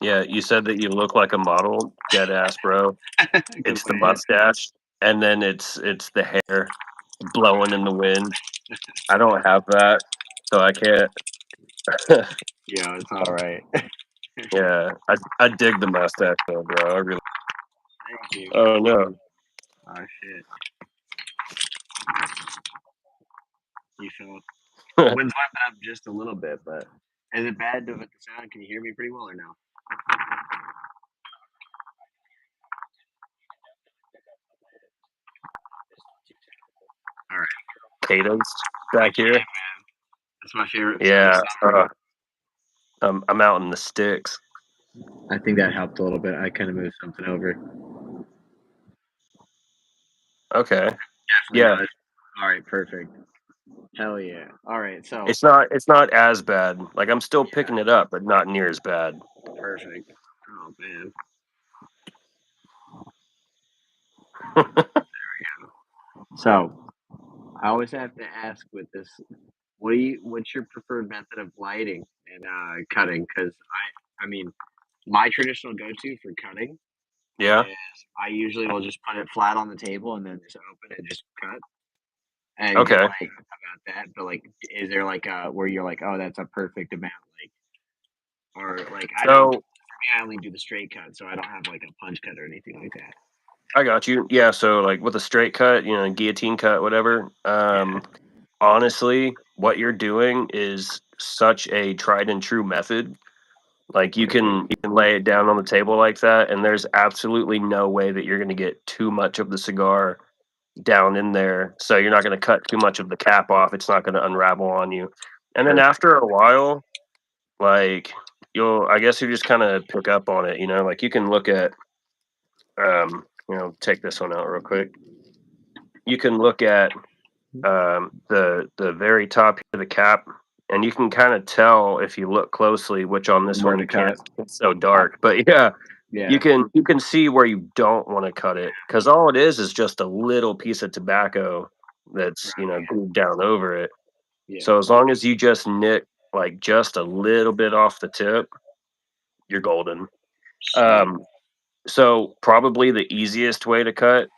Yeah, you said that you look like a model, dead ass, bro. Because It's the my hair. mustache, and then it's the hair blowing in the wind. I don't have that, so I can't. Yeah, it's all right. Yeah, I dig the mustache though, bro. I really. Thank you. Oh no. Oh shit. You feel the wind's wiping up just a little bit, but is it bad with the sound? Can you hear me pretty well or no? All right. Potatoes I back can. here. That's my favorite time of Yeah, summer. I'm out in the sticks. I think that helped a little bit. I kind of moved something over. Okay. Definitely Yeah, does. All right, perfect. Hell yeah. All right, so it's not as bad. Like I'm still yeah, picking it up, but not near as bad. perfect. Oh man. So I always have to ask with this, what's your preferred method of lighting and cutting? Because I mean, my traditional go-to for cutting Yeah. is I usually will just put it flat on the table and then just open it and just cut and go Okay. like about that. But like, is there like a where you're like, oh, that's a perfect amount, like, or like I know for So me, I only do the straight cut, so I don't have like a punch cut or anything like that. I got you. Yeah. So like with a straight cut, guillotine cut, whatever. Yeah, Honestly, what you're doing is such a tried and true method. Like perfect. you can lay it down on the table like that, and there's absolutely no way that you're going to get too much of the cigar down in there. So you're not going to cut too much of the cap off. It's not going to unravel on you. And then Perfect. after a while, like I guess you just kind of pick up on it. Like you can look at, take this one out real quick. You can look at the very top of the cap, and you can kind of tell if you look closely, which on this Where one to you can't. cut? It's so dark, but yeah, you Yeah, can see where you don't want to cut it because all it is just a little piece of tobacco that's right. glued down over it. Yeah, So as long as you just nick like just a little bit off the tip, you're golden. sweet. Um, so probably the easiest way to cut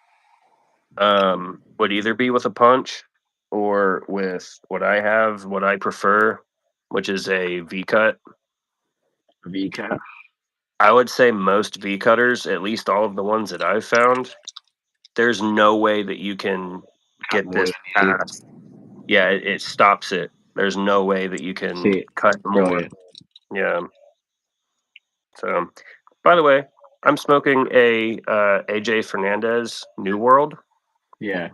would either be with a punch or with what I prefer, which is a V cut. V cut. I would say most V cutters, at least all of the ones that I've found, there's no way that you can Cut get more this than you need. past. Yeah, it stops it. There's no way that you can See, cut more. brilliant. Yeah. So, by the way, I'm smoking a AJ Fernandez New World. Yeah.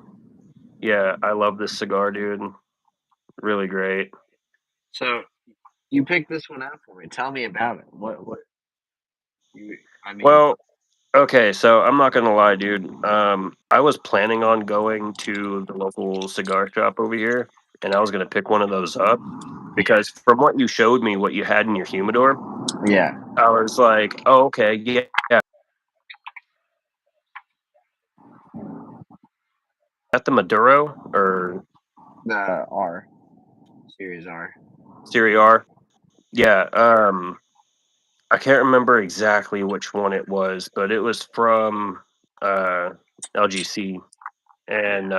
Yeah, I love this cigar, dude. Really great. So you picked this one out for me. Tell me about it. What you? I mean, Well, okay, so I'm not gonna lie, dude. I was planning on going to the local cigar shop over here, and I was gonna pick one of those up because from what you showed me, what you had in your humidor, yeah. I was like, oh, okay, yeah, yeah. Is that the Maduro or The R series R. Serie R? Yeah. I can't remember exactly which one it was, but it was from uh, LGC, Yeah. and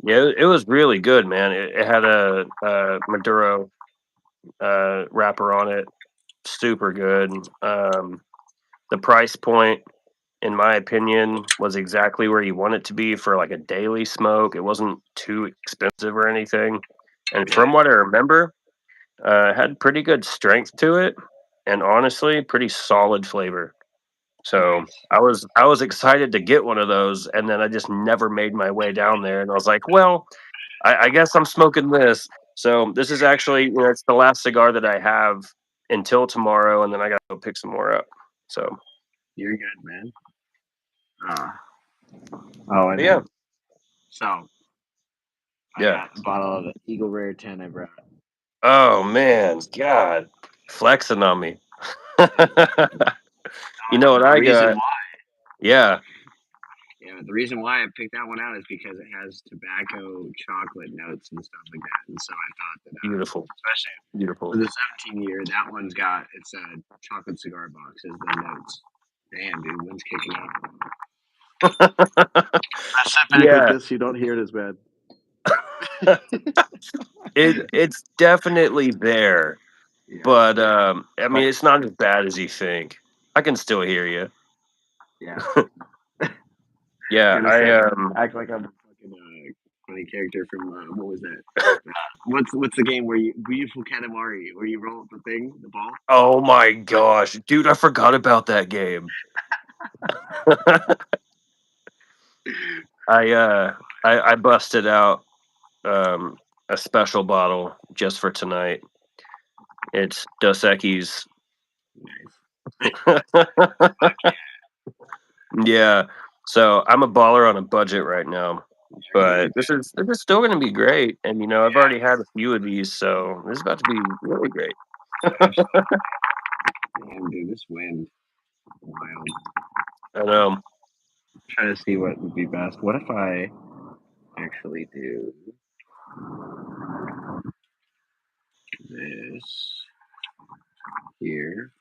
yeah, it was really good, man. It had a Maduro wrapper on it, super good. The price point, in my opinion, was exactly where you want it to be for like a daily smoke. It wasn't too expensive or anything, and Yeah. from what I remember, it had pretty good strength to it, and honestly, pretty solid flavor. So Nice. I was excited to get one of those, and then I just never made my way down there. And I was like, well, I guess I'm smoking this. So this is actually, it's the last cigar that I have until tomorrow, and then I got to go pick some more up. So, You're good, man. Oh, but and yeah, so I yeah. got a bottle of the Eagle Rare 10 I brought. Oh man, God, flexing on me. You know what The I reason got? why, Yeah. yeah, the reason why I picked that one out is because it has tobacco chocolate notes and stuff like that, and so I thought that Beautiful, especially beautiful. for the 17 year. That one's got it's a chocolate cigar box as the notes. Damn, dude, wind's kicking up. I'm sipping it like Yeah, this, so you don't hear it as bad. it's definitely there, Yeah, but I but mean, it's not as bad as you think. I can still hear you. yeah, Yeah, gonna I say act like I'm a fucking funny character from what was that? What's the game where you beautiful Katamari where you roll up the thing, the ball? Oh my gosh, dude, I forgot about that game. I busted out um a special bottle just for tonight. It's Dos Equis. Nice. Yeah. So I'm a baller on a budget right now. There you But this is still gonna be great. And I've already had a few of these, so this is about to be really great. go. Absolutely. Damn, dude, this wind, wild. I know. Trying to see what would be best. What if I actually do this here?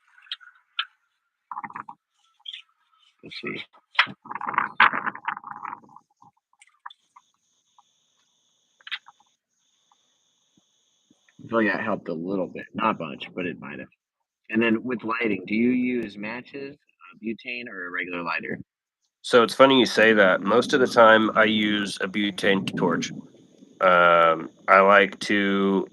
Let's see. I feel like that helped a little bit, not much, but it might have. And then with lighting, do you use matches, butane, or a regular lighter? So it's funny you say that. Most of the time I use a butane torch. I like to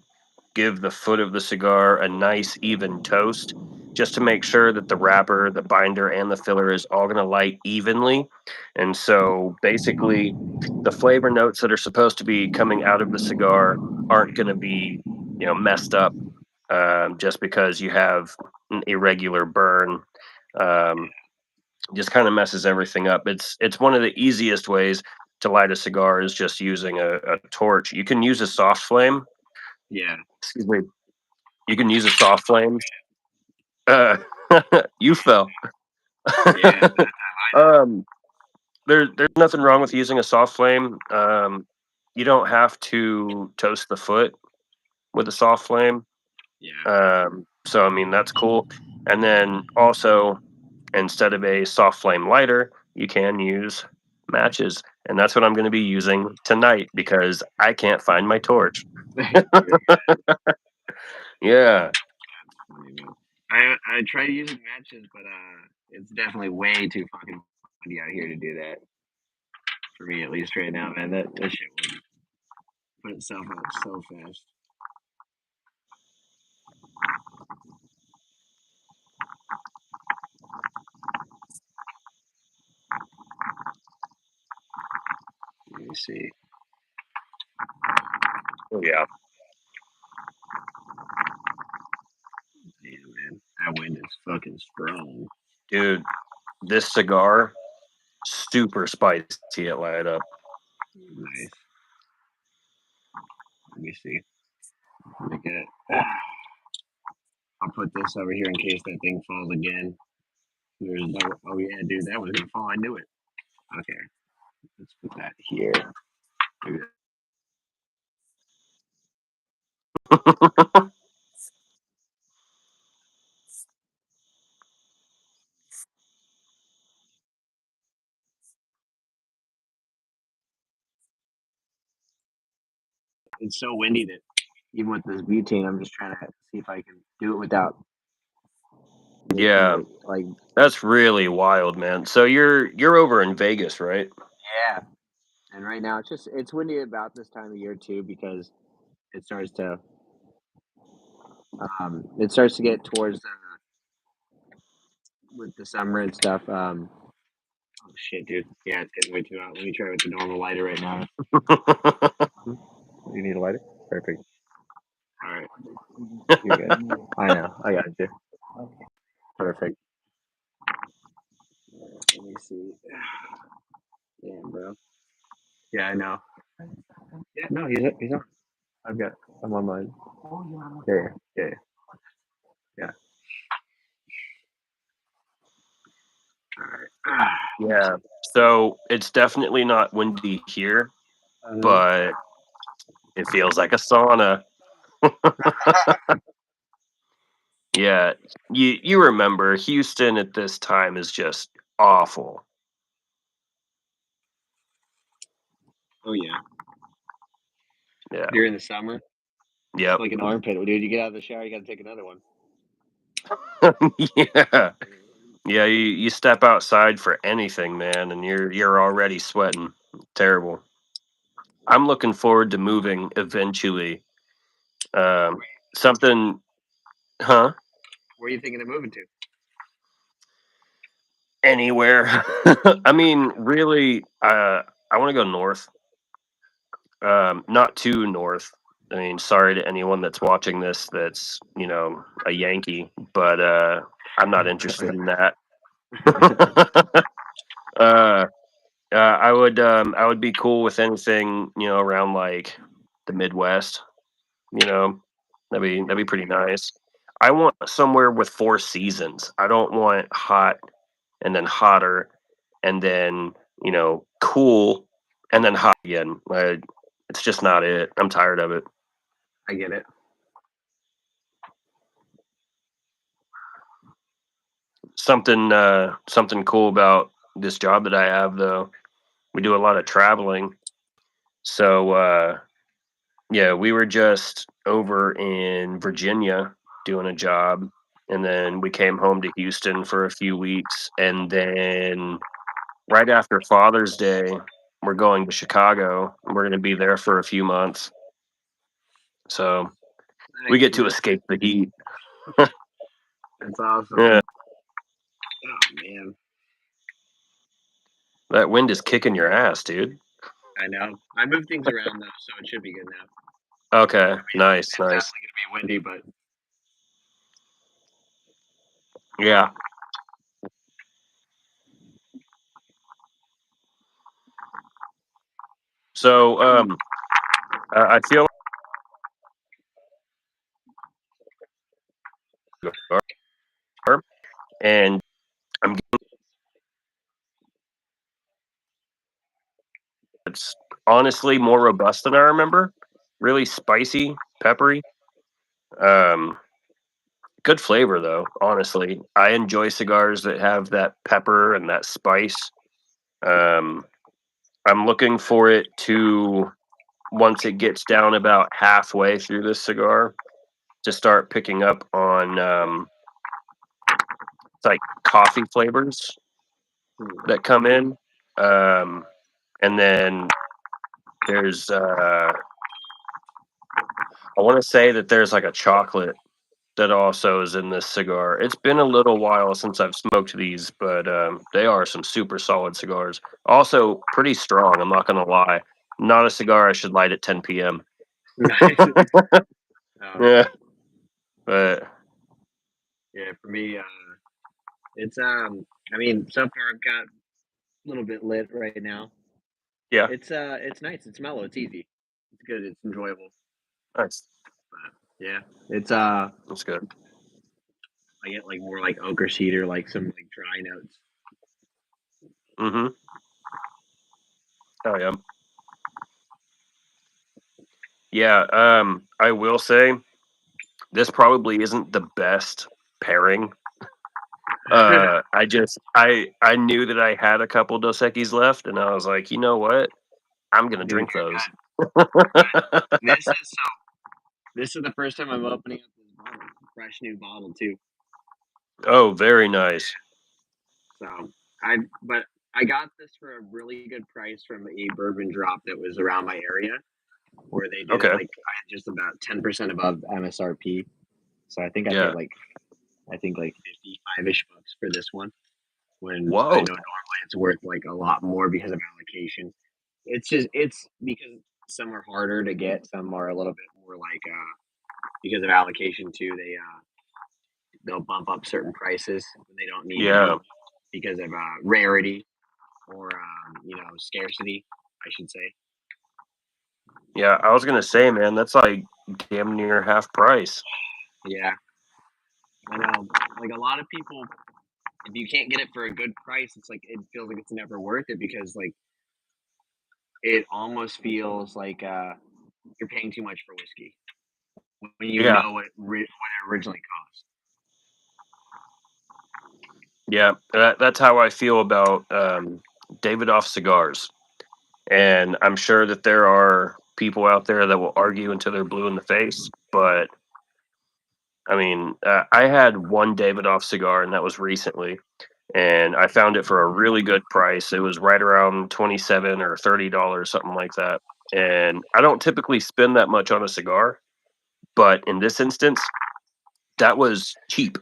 give the foot of the cigar a nice even toast just to make sure that the wrapper, the binder, and the filler is all going to light evenly. And so basically, the flavor notes that are supposed to be coming out of the cigar aren't going to be, messed up just because you have an irregular burn. Um, just kind of messes everything up. It's one of the easiest ways to light a cigar is just using a torch. You can use a soft flame. Yeah. Excuse me. You can use a soft flame. Uh, you fell. Yeah. um, there's nothing wrong with using a soft flame. You don't have to toast the foot with a soft flame. Yeah. So I mean that's cool. And then also instead of a soft flame lighter, you can use matches. And that's what I'm going to be using tonight because I can't find my torch. Yeah. I tried using matches, but it's definitely way too fucking funny out here to do that. For me, at least right now, man. That shit would put itself out so fast. Let me see. Oh, yeah. Damn, man, that wind is fucking strong. Dude, this cigar, super spicy at light up. Nice. Let me see. Let me get it. I'll put this over here in case that thing falls again. There's no. Oh yeah, dude, that was gonna fall. I knew it. Okay, let's put that here. Maybe it's so windy that even with this butane, I'm just trying to see if I can do it without making Yeah, it like that's really wild, man. So you're over in Vegas, right? yeah. And right now it's windy about this time of year too because it starts to get towards with the summer and stuff. Oh shit, dude. Yeah, it's getting way too hot. Let me try with the normal lighter right now. You need a lighter? Perfect. All right. You're good. I know. I got you. Perfect. Let me see. Damn, bro. Yeah, I know. Yeah, no, he's on. I'm on mine. Yeah, yeah, yeah. All right. Yeah. So it's definitely not windy here, but it feels like a sauna. Yeah, you remember Houston at this time is just awful. Oh yeah, Yeah. during the summer, it's Yep. like an armpit. Dude, you get out of the shower, you got to take another one. Yeah. Yeah, you step outside for anything, man, and you're already sweating. Terrible. I'm looking forward to moving eventually. Something, huh? Where are you thinking of moving to? Anywhere. I mean, really, I want to go north. Not too north. I mean, sorry to anyone that's watching this that's, a Yankee, but I'm not interested in that. uh, I would be cool with anything, around like the Midwest, you know. That'd be pretty nice. I want somewhere with 4 seasons. I don't want hot and then hotter and then, cool and then hot again. It's just not it. I'm tired of it. I get it. Something cool about this job that I have though. We do a lot of traveling. So yeah, we were just over in Virginia doing a job, and then we came home to Houston for a few weeks, and then right after Father's Day, we're going to Chicago. We're going to be there for a few months, so we Nice, get to man. escape the heat. That's awesome. Yeah, Oh man, that wind is kicking your ass, dude. I know. I moved things around though, so it should be good now. Okay, nice, It's nice. definitely gonna be windy, but Yeah. So I feel like and I'm it's honestly more robust than I remember. Really spicy, peppery. Um, Good flavor though. Honestly, I enjoy cigars that have that pepper and that spice. Um, I'm looking for it to once it gets down about halfway through this cigar to start picking up on it's like coffee flavors that come in. Um, and then there's I want to say that there's like a chocolate that also is in this cigar. It's been a little while since I've smoked these, but they are some super solid cigars. Also, pretty strong. I'm not gonna lie. Not a cigar I should light at 10 p.m. nice. Um, Yeah, but yeah, for me, it's I mean, so far I've got a little bit lit right now. yeah, It's nice. It's mellow. It's easy. It's good. It's enjoyable. that's Yeah, it's that's good. I get like more like ochre cedar, like some like dry notes. Mm-hmm. Oh yeah, yeah. I will say this probably isn't the best pairing. I knew that I had a couple Dos Equis left, and I was like, you know what? I'm gonna Dude, drink those. this is so. This is the first time I'm opening up this bottle, fresh new bottle too. Oh, very nice. So but I got this for a really good price from a bourbon drop that was around my area, where they did it Okay. like just about 10% above MSRP. So Yeah. I think like 55-ish bucks for this one. When I Whoa. know normally it's worth like a lot more because of allocation. It's because some are harder to get, some are a little bit more like because of allocation too. They'll bump up certain prices when they don't need to Yeah. be because of rarity or scarcity, I should say. Yeah. I was gonna say, man, that's like damn near half price. Yeah, I know. Like a lot of people, if you can't get it for a good price, it's like it feels like it's never worth it because like it almost feels like you're paying too much for whiskey. when you Yeah. know what it originally cost. Yeah. That's how I feel about Davidoff cigars. And I'm sure that there are people out there that will argue until they're blue in the face. But I mean, I had one Davidoff cigar, and that was recently. And I found it for a really good price. It was right around 27 or $30, something like that. And I don't typically spend that much on a cigar, but in this instance, that was cheap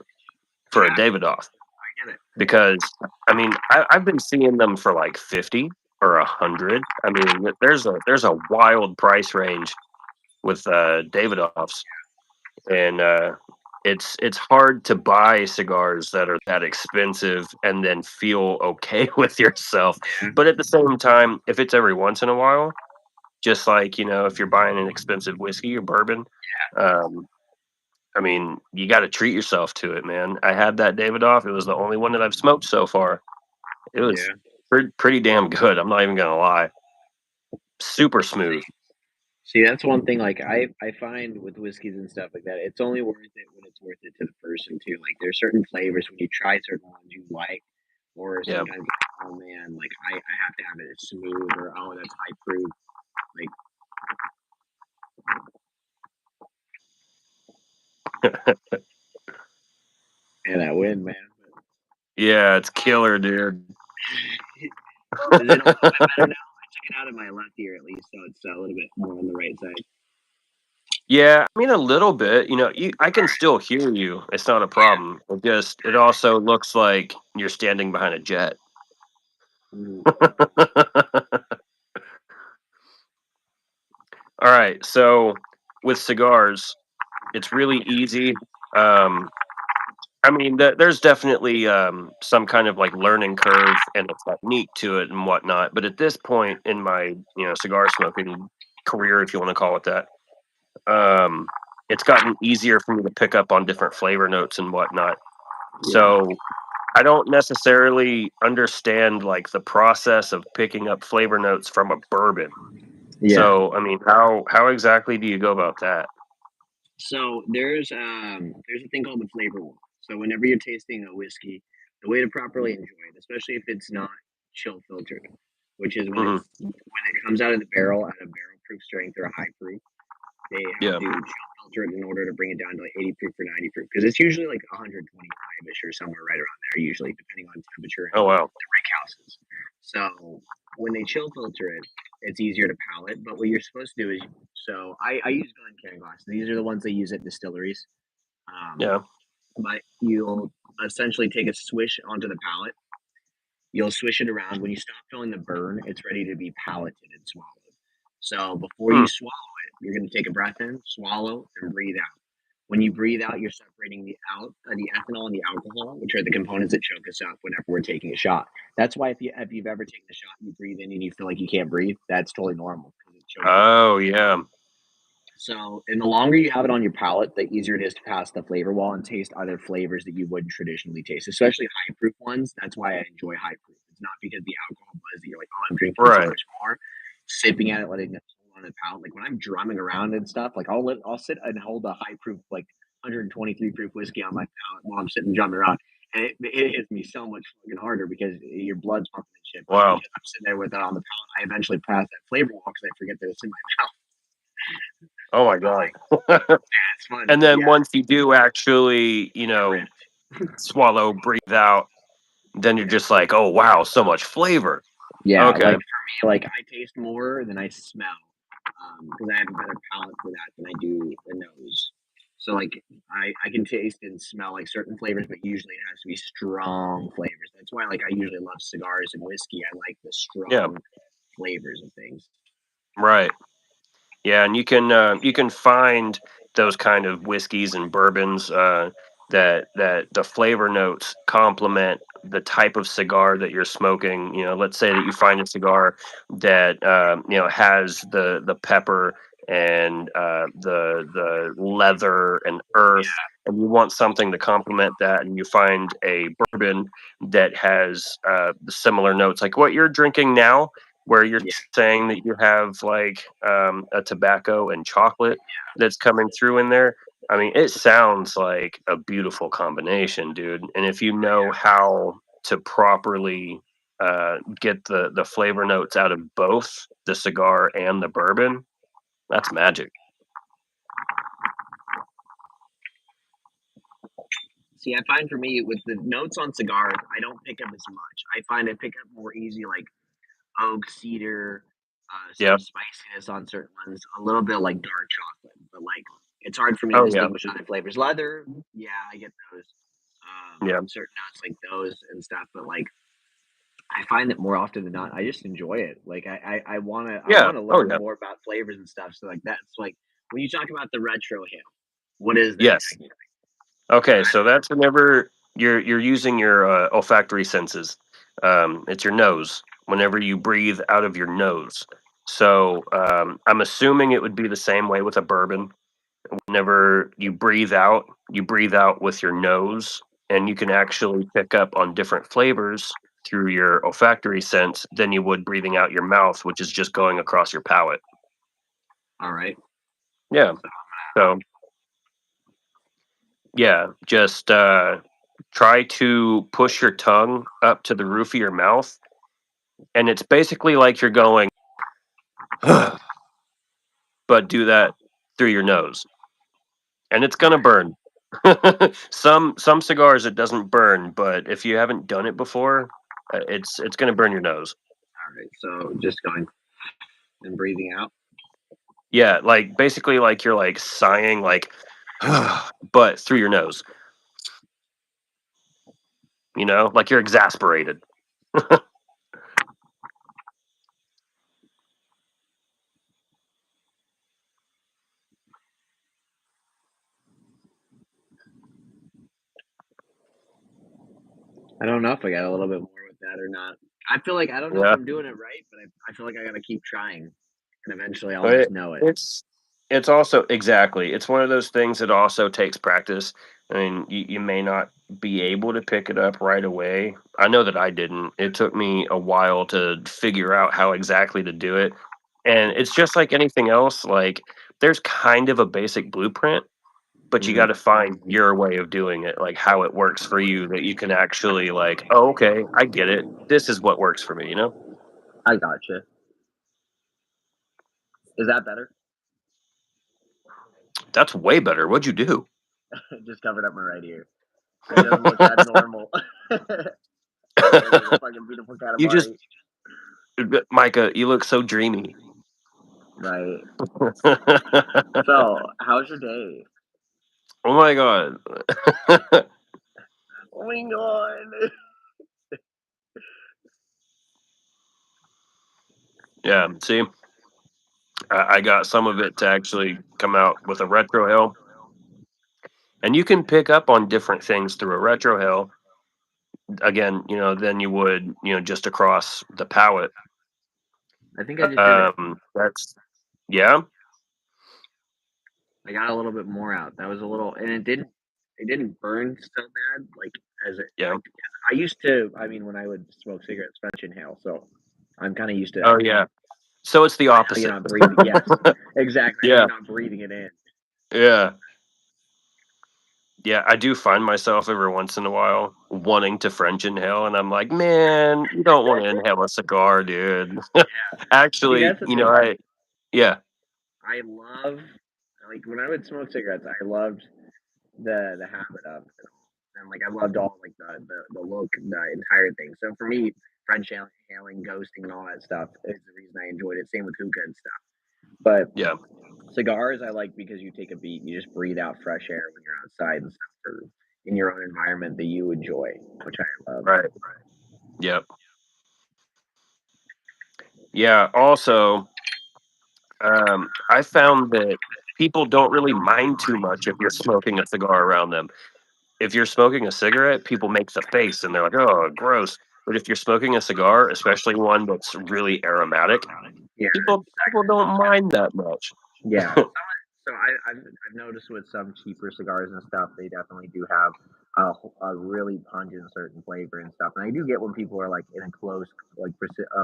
for a Yeah, Davidoff I get it. because I mean I've been seeing them for like 50 or 100. I mean there's a wild price range with Davidoffs, and it's hard to buy cigars that are that expensive and then feel okay with yourself. Yeah, But at the same time, if it's every once in a while, just like if you're buying an expensive whiskey or bourbon, um, I mean, you got to treat yourself to it, man. I had that Davidoff. It was the only one that I've smoked so far. It was yeah. pretty damn good. I'm not even gonna lie. Super smooth. See, that's one thing. Like I find with whiskeys and stuff like that, it's only worth it when it's worth it to the person too. Like there's certain flavors when you try certain ones you like, or Yeah. sometimes oh man, like I have to have it smooth or oh that's high proof. Like and I win, man. Yeah, it's killer, dude. Is it a little bit better now? I took it out of my left ear at least, so it's a little bit more on the right side. Yeah, I mean a little bit. I can still hear you. It's not a problem. It also looks like you're standing behind a jet. Mm, All right, so with cigars, it's really easy. Um, I mean, there's definitely some kind of like learning curve and a technique to it and whatnot. But at this point in my cigar smoking career, if you want to call it that, um, it's gotten easier for me to pick up on different flavor notes and whatnot. yeah, So I don't necessarily understand like the process of picking up flavor notes from a bourbon. yeah. So I mean, how exactly do you go about that? So there's a thing called the flavor wall. So whenever you're tasting a whiskey, the way to properly enjoy it, especially if it's not chill filtered, which is Hmm. when it comes out of the barrel at a barrel proof strength or a high proof, they have Yeah. to chill filter it in order to bring it down to like 80 proof or 90 proof because it's usually like 125 ish or somewhere right around there, usually depending on temperature Oh and wow. the rick houses. So when they chill filter it, it's easier to palate. But what you're supposed to do is, so I use Glencairn glasses. These are the ones they use at distilleries. Um, Yeah. but you'll essentially take a swish onto the palate. You'll swish it around. When you stop feeling the burn, it's ready to be palated and swallowed. So before Hmm. you swallow it, you're going to take a breath in, swallow, and breathe out. When you breathe out, you're separating the ethanol and the alcohol, which are the components that choke us up whenever we're taking a shot. That's why if you've ever taken a shot, and you breathe in and you feel like you can't breathe. That's totally normal because it chokes you up. Oh yeah. So, and the longer you have it on your palate, the easier it is to pass the flavor wall and taste other flavors that you wouldn't traditionally taste, especially high proof ones. That's why I enjoy high proof. It's not because the alcohol buzz that you're like, oh, I'm drinking so Right. much more. Sipping at it, letting it hold on the palate. Like when I'm drumming around and stuff, like I'll sit and hold a high proof, like 123 proof whiskey on my palate while I'm sitting drumming around. And it hits me so much fucking harder because your blood's pumping and shit. But Wow. because I'm sitting there with it on the palate, I eventually pass that flavor wall because I forget that it's in my mouth. Oh my But god. like, yeah, it's fun. And But then yeah, once you do actually, get ripped. swallow, breathe out, then you're just like, oh wow, so much flavor. Yeah, Okay. like for me, like I taste more than I smell, because I have a better palate for that than I do the nose. So like I can taste and smell like certain flavors, but usually it has to be strong flavors. That's why like I usually love cigars and whiskey. I like the Yeah. strong flavors of things. Right. Yeah, and you can find those kind of whiskeys and bourbons that the flavor notes complement the type of cigar that you're smoking. Let's say that you find a cigar that has the pepper and the leather and earth, and you want something to complement that, and you find a bourbon that has the similar notes, like what you're drinking now. where you're Yeah. saying that you have like a tobacco and chocolate that's coming through in there. I mean, it sounds like a beautiful combination, dude. And if you know how to properly get the flavor notes out of both the cigar and the bourbon, that's magic. See, I find for me with the notes on cigars, I don't pick up as much. I find I pick up more easy like oak, cedar, some Yeah. spiciness on certain ones, a little bit like dark chocolate, but like it's hard for me to Oh yeah. distinguish other flavors. Leather, yeah, I get those. Yeah. Certain notes like those and stuff, but like I find that more often than not, I just enjoy it. Like I Yeah. wanna Oh learn yeah. more about flavors and stuff. So like that's like when you talk about the retro hail, what is that Yes. technically? Okay, so that's whenever you're using your olfactory senses. It's your nose. Whenever you breathe out of your nose. So I'm assuming it would be the same way with a bourbon. Whenever you breathe out with your nose, and you can actually pick up on different flavors through your olfactory sense than you would breathing out your mouth, which is just going across your palate. All right. Yeah. So So yeah, just try to push your tongue up to the roof of your mouth, and it's basically like you're going, but do that through your nose, and it's gonna burn. Some cigars it doesn't burn, but if you haven't done it before, it's gonna burn your nose. all right. So just going and breathing out. Yeah, like basically like you're like sighing like, but through your nose. Like you're exasperated. I don't know if I got a little bit more with that or not. I feel like I don't know if Yeah. I'm doing it right, but I feel like I gotta keep trying, and eventually I'll But just know it. it's also exactly. It's one of those things that also takes practice. I mean, you may not be able to pick it up right away. I know that I didn't. It took me a while to figure out how exactly to do it. And it's just like anything else, like there's kind of a basic blueprint, but you got Hmm. to find your way of doing it, like how it works for you that you can actually like, "Oh, okay, I get it. This is what works for me." I gotcha. Is that better? That's way better. What'd you do? Just covered up my right ear, so it doesn't look that normal. It looks like a fucking beautiful You just calamari. Micah, you look so dreamy. Right. Oh So, how's your day? my god. Oh my god. Yeah, see, I got some of it to actually come out with a retro hill, and you can pick up on different things through a retro hill. Again, than you would, just across the palate. I think I just did it. That's yeah, I got a little bit more out. That was a little, and it didn't burn so bad. Like as it, yeah. like, I used to. I mean, when I would smoke cigarettes, French inhale. So I'm kind of used to Oh that. yeah. So it's the I know you're opposite. not breathing. Yes, exactly. I know Yeah, you're not breathing it in. yeah. Yeah, I do find myself every once in a while wanting to French inhale, and I'm like, man, you don't want to inhale a cigar, dude. See, Actually, that's the thing. yeah, I love, like when I would smoke cigarettes, I loved the habit of it all. And like I loved all like the look, the entire thing. So for me, French inhaling, ghosting, and all that stuff is the reason I enjoyed it. Same with hookah and stuff. But yeah, cigars, I like because you take a beat, you just breathe out fresh air when you're outside and stuff, or in your own environment that you enjoy, which I love. right, yep, yeah. Also, I found that people don't really mind too much if you're smoking a cigar around them. If you're smoking a cigarette, people make the face and they're like, "Oh, gross." But if you're smoking a cigar, especially one that's really aromatic, Yeah, people don't mind that much. yeah. So I've noticed with some cheaper cigars and stuff, they definitely do have a really pungent certain flavor and stuff. And I do get when people are like in a close like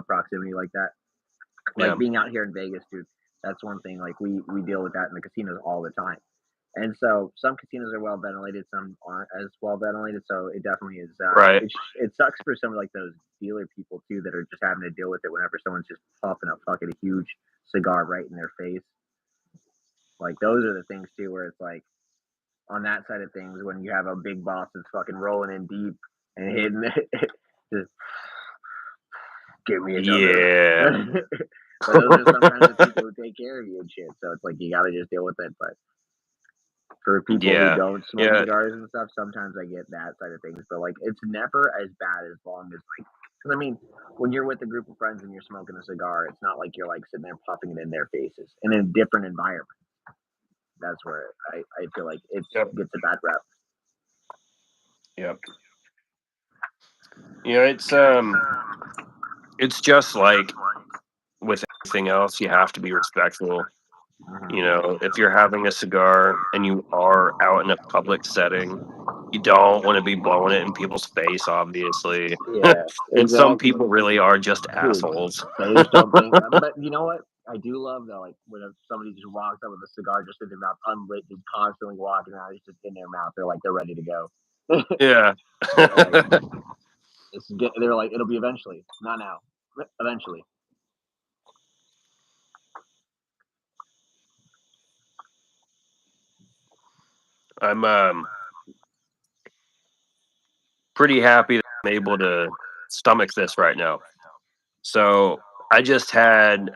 proximity like that. Like Yeah. being out here in Vegas, dude, that's one thing. Like we deal with that in the casinos all the time. And so some casinos are well ventilated, some aren't as well ventilated. So it definitely is. Right. It sucks for some of like those dealer people too that are just having to deal with it whenever someone's just puffing a fucking huge cigar right in their face. Like those are the things too where it's like on that side of things when you have a big boss that's fucking rolling in deep and hitting it, just give me another. Yeah. But those are sometimes the people who take care of you and shit. So it's like you gotta just deal with it. But for people who Yeah. don't smoke Yeah. cigars and stuff, sometimes I get that side of things. But like it's never as bad as long as like because I mean, when you're with a group of friends and you're smoking a cigar, it's not like you're like sitting there puffing it in their faces in a different environment. That's where I feel like it Yep. gets a bad rep. Yep. It's just like with anything else, you have to be respectful. You Mhm. know, if you're having a cigar and you are out in a public setting, you don't want to be blowing it in people's face, obviously. Yeah, And some exactly. people really are just Dude, assholes. they just don't think. But you know what? I do love though, like when somebody just walks up with a cigar just in their mouth, unlit, just constantly walking around, it's just in their mouth. They're like they're ready to go. Yeah. They're like, they're like, it'll be eventually, not now, eventually. I'm pretty happy that I'm able to stomach this right now. So I just had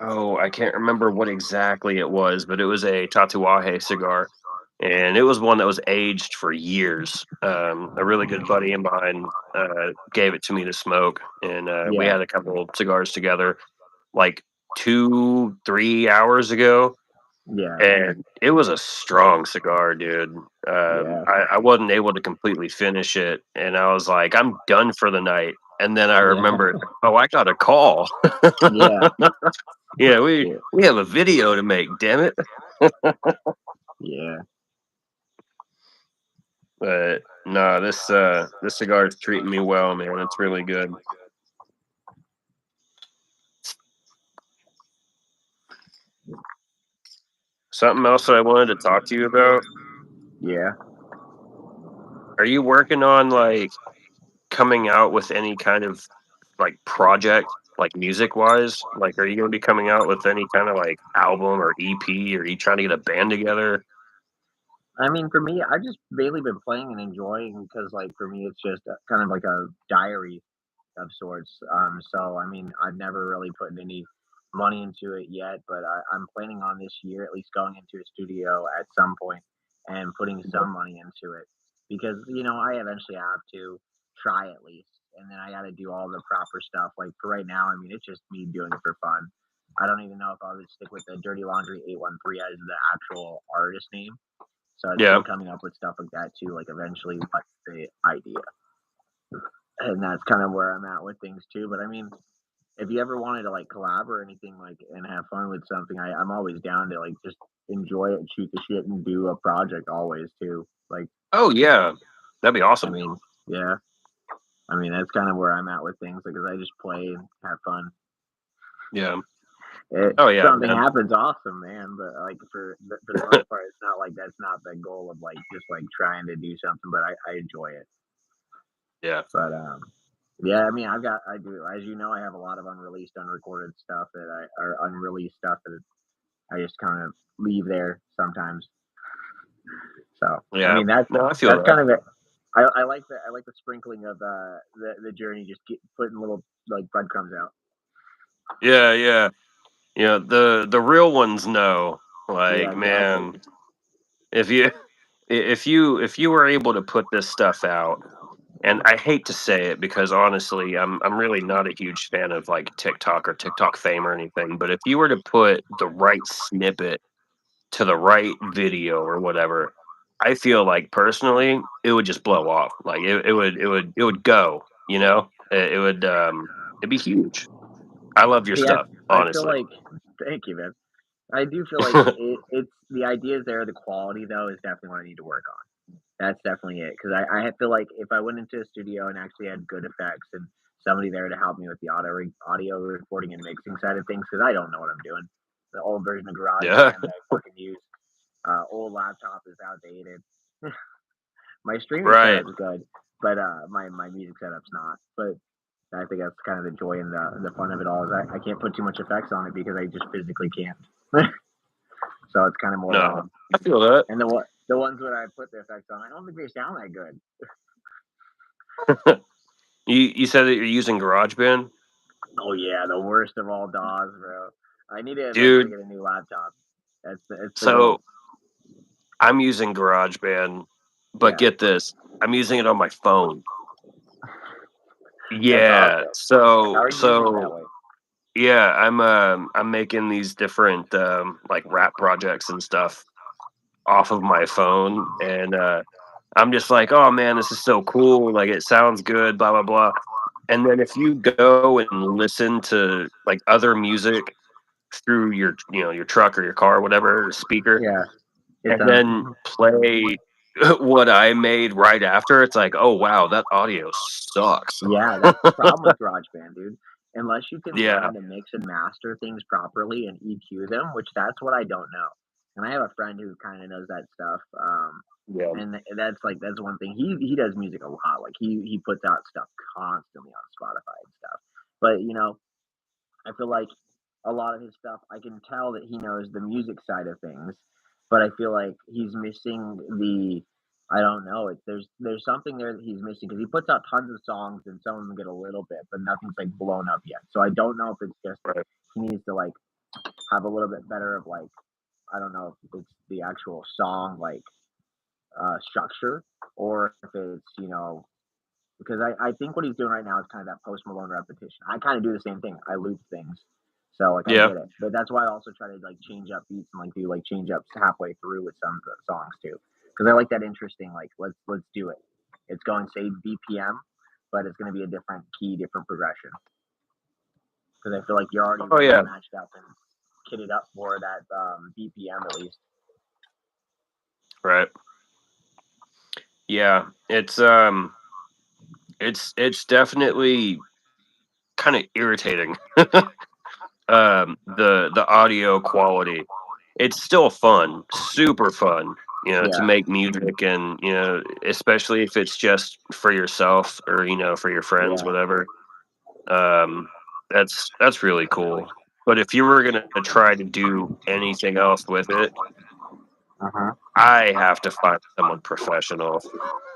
oh, I can't remember what exactly it was, but it was a Tatuaje cigar, and it was one that was aged for years. A really good buddy of mine gave it to me to smoke, and we Yeah, had a couple of cigars together, like 2, 3 hours ago, yeah, and it was a strong cigar, dude. yeah, I wasn't able to completely finish it, and I was like, I'm done for the night. And then I yeah, remembered, oh, I got a call. yeah, Yeah, we yeah, we have a video to make, damn it. yeah. But no, this cigar is treating me well, man. It's really good. Something else that I wanted to talk to you about. Yeah. Are you working on like coming out with any kind of like project, like music wise? Like, are you gonna be coming out with any kind of like album or EP? Or are you trying to get a band together? I mean, for me, I've just mainly been playing and enjoying because, like, for me, it's just kind of like a diary of sorts. So I mean, I've never really put any money into it yet, but I'm planning on this year at least going into a studio at some point and putting some money into it because I eventually have to try at least, and then I got to do all the proper stuff. Like for right now, I mean, it's just me doing it for fun. I don't even know if I would stick with the Dirty Laundry 813 as the actual artist name. So it's Yeah. been coming up with stuff like that too. Like eventually, what's the idea? And that's kind of where I'm at with things too. But I mean, if you ever wanted to like collab or anything like and have fun with something, I'm always down to like just enjoy it and shoot the shit and do a project always too. Like, Oh yeah, that'd be I awesome. mean, yeah, I mean that's kind of where I'm at with things because I just play and have fun. Yeah. If Oh yeah, something man. happens, awesome, man. But like for the most part, it's not like that's not the goal of like just like trying to do something. But I enjoy it. Yeah. But yeah, I mean, I do, as you know, I have a lot of unreleased, unrecorded stuff or unreleased stuff that I just kind of leave there sometimes. So, I Yeah. mean, No, I feel that's that. kind of it. I like the sprinkling of the journey, just putting little like breadcrumbs out. Yeah, yeah. Yeah, the real ones know. Yeah, Like, exactly. man, if you if you were able to put this stuff out, and I hate to say it because honestly, I'm really not a huge fan of like TikTok or TikTok fame or anything, but if you were to put the right snippet to the right video or whatever, I feel like personally it would just blow off. Like it would go, you know? It would it'd be huge. I love your See, stuff, I feel honestly. like, thank you, man. I do feel like it's the ideas there. The quality though is definitely what I need to work on. That's definitely it. Because I feel like if I went into a studio and actually had good effects and somebody there to help me with the audio recording and mixing side of things because I don't know what I'm doing. The old version of Yeah. GarageBand that I fucking use, old laptop is outdated. My streaming Right. setup's good, but my music setup's not. But I think that's kind of the joy and the fun of it all is I can't put too much effects on it because I just physically can't. So it's kind of more No, I feel that. and the ones that I put the effects on, I don't think they sound that good. You said that you're using GarageBand? Oh yeah, the worst of all DAWs, bro. I need to eventually Dude, get a new laptop. It's the so goal. I'm using GarageBand, but Yeah, get this, I'm using it on my phone. that's Yeah. awesome. How So are you using it that way? yeah, I'm making these different like rap projects and stuff off of my phone, and I'm just like, "Oh man, this is so cool. Like it sounds good, blah blah blah." And then if you go and listen to like other music through your, your truck or your car or whatever speaker, Yeah, it and sounds. then play what I made right after, it's like, "Oh wow, that audio sucks." Yeah, that's the problem with GarageBand, dude. Unless you can Yeah. learn to mix and master things properly and EQ them, which that's what I don't know. And I have a friend who kind of knows that stuff. Yeah. And that's one thing. He does music a lot. Like he puts out stuff constantly on Spotify and stuff. But I feel like a lot of his stuff, I can tell that he knows the music side of things, but I feel like he's missing I don't know. There's something there that he's missing because he puts out tons of songs and some of them get a little bit, but nothing's like blown up yet. So I don't know if it's just Right. he needs to like have a little bit better of like I don't know if it's the actual song like structure or if it's because I think what he's doing right now is kind of that Post Malone repetition. I kind of do the same thing. I loop things. So like I Yeah. get it. But that's why I also try to like change up beats and like do like change ups halfway through with some songs too. Because I like that interesting like let's do it. It's going same BPM, but it's going to be a different key, different progression. Because I feel like you're already Oh ready yeah. matched up and kitted up for that BPM at least. Right. Yeah. It's definitely kind of irritating. The audio quality. It's still fun, super fun, to Yeah, make music, and especially if it's just for yourself or for your friends, yeah. whatever. Um, that's really cool. But if you were gonna try to do anything else with it, Uh huh. I have to find someone professional.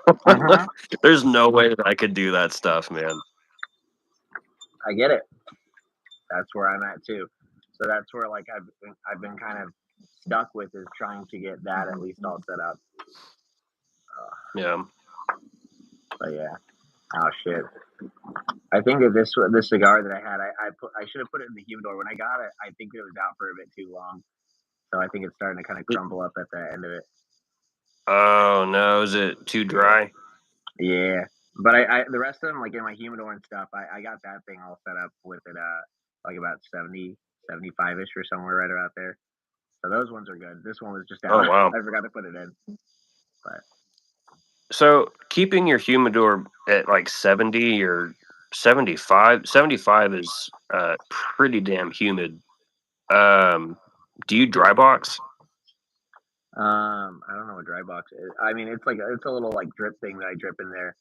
Uh huh. There's no way that I could do that stuff, man. I get it. That's where I'm at too. So that's where like I've been kind of stuck with is trying to get that at least all set up. Yeah. But yeah, oh shit. I think that this cigar that I had, I should have put it in the humidor when I got it. I think it was out for a bit too long, so I think it's starting to kind of crumble up at the end of it. Oh no, is it too dry? Yeah, but I the rest of them like in my humidor and stuff. I got that thing all set up with it like about 70, 75 ish or somewhere right about there. So those ones are good. This one was just Oh out. wow. I forgot to put it in, but So keeping your humidor at like 70 or 75, 75 is pretty damn humid. Um, do you dry box? I don't know what dry box is. I mean, it's a little like drip thing that I drip in there.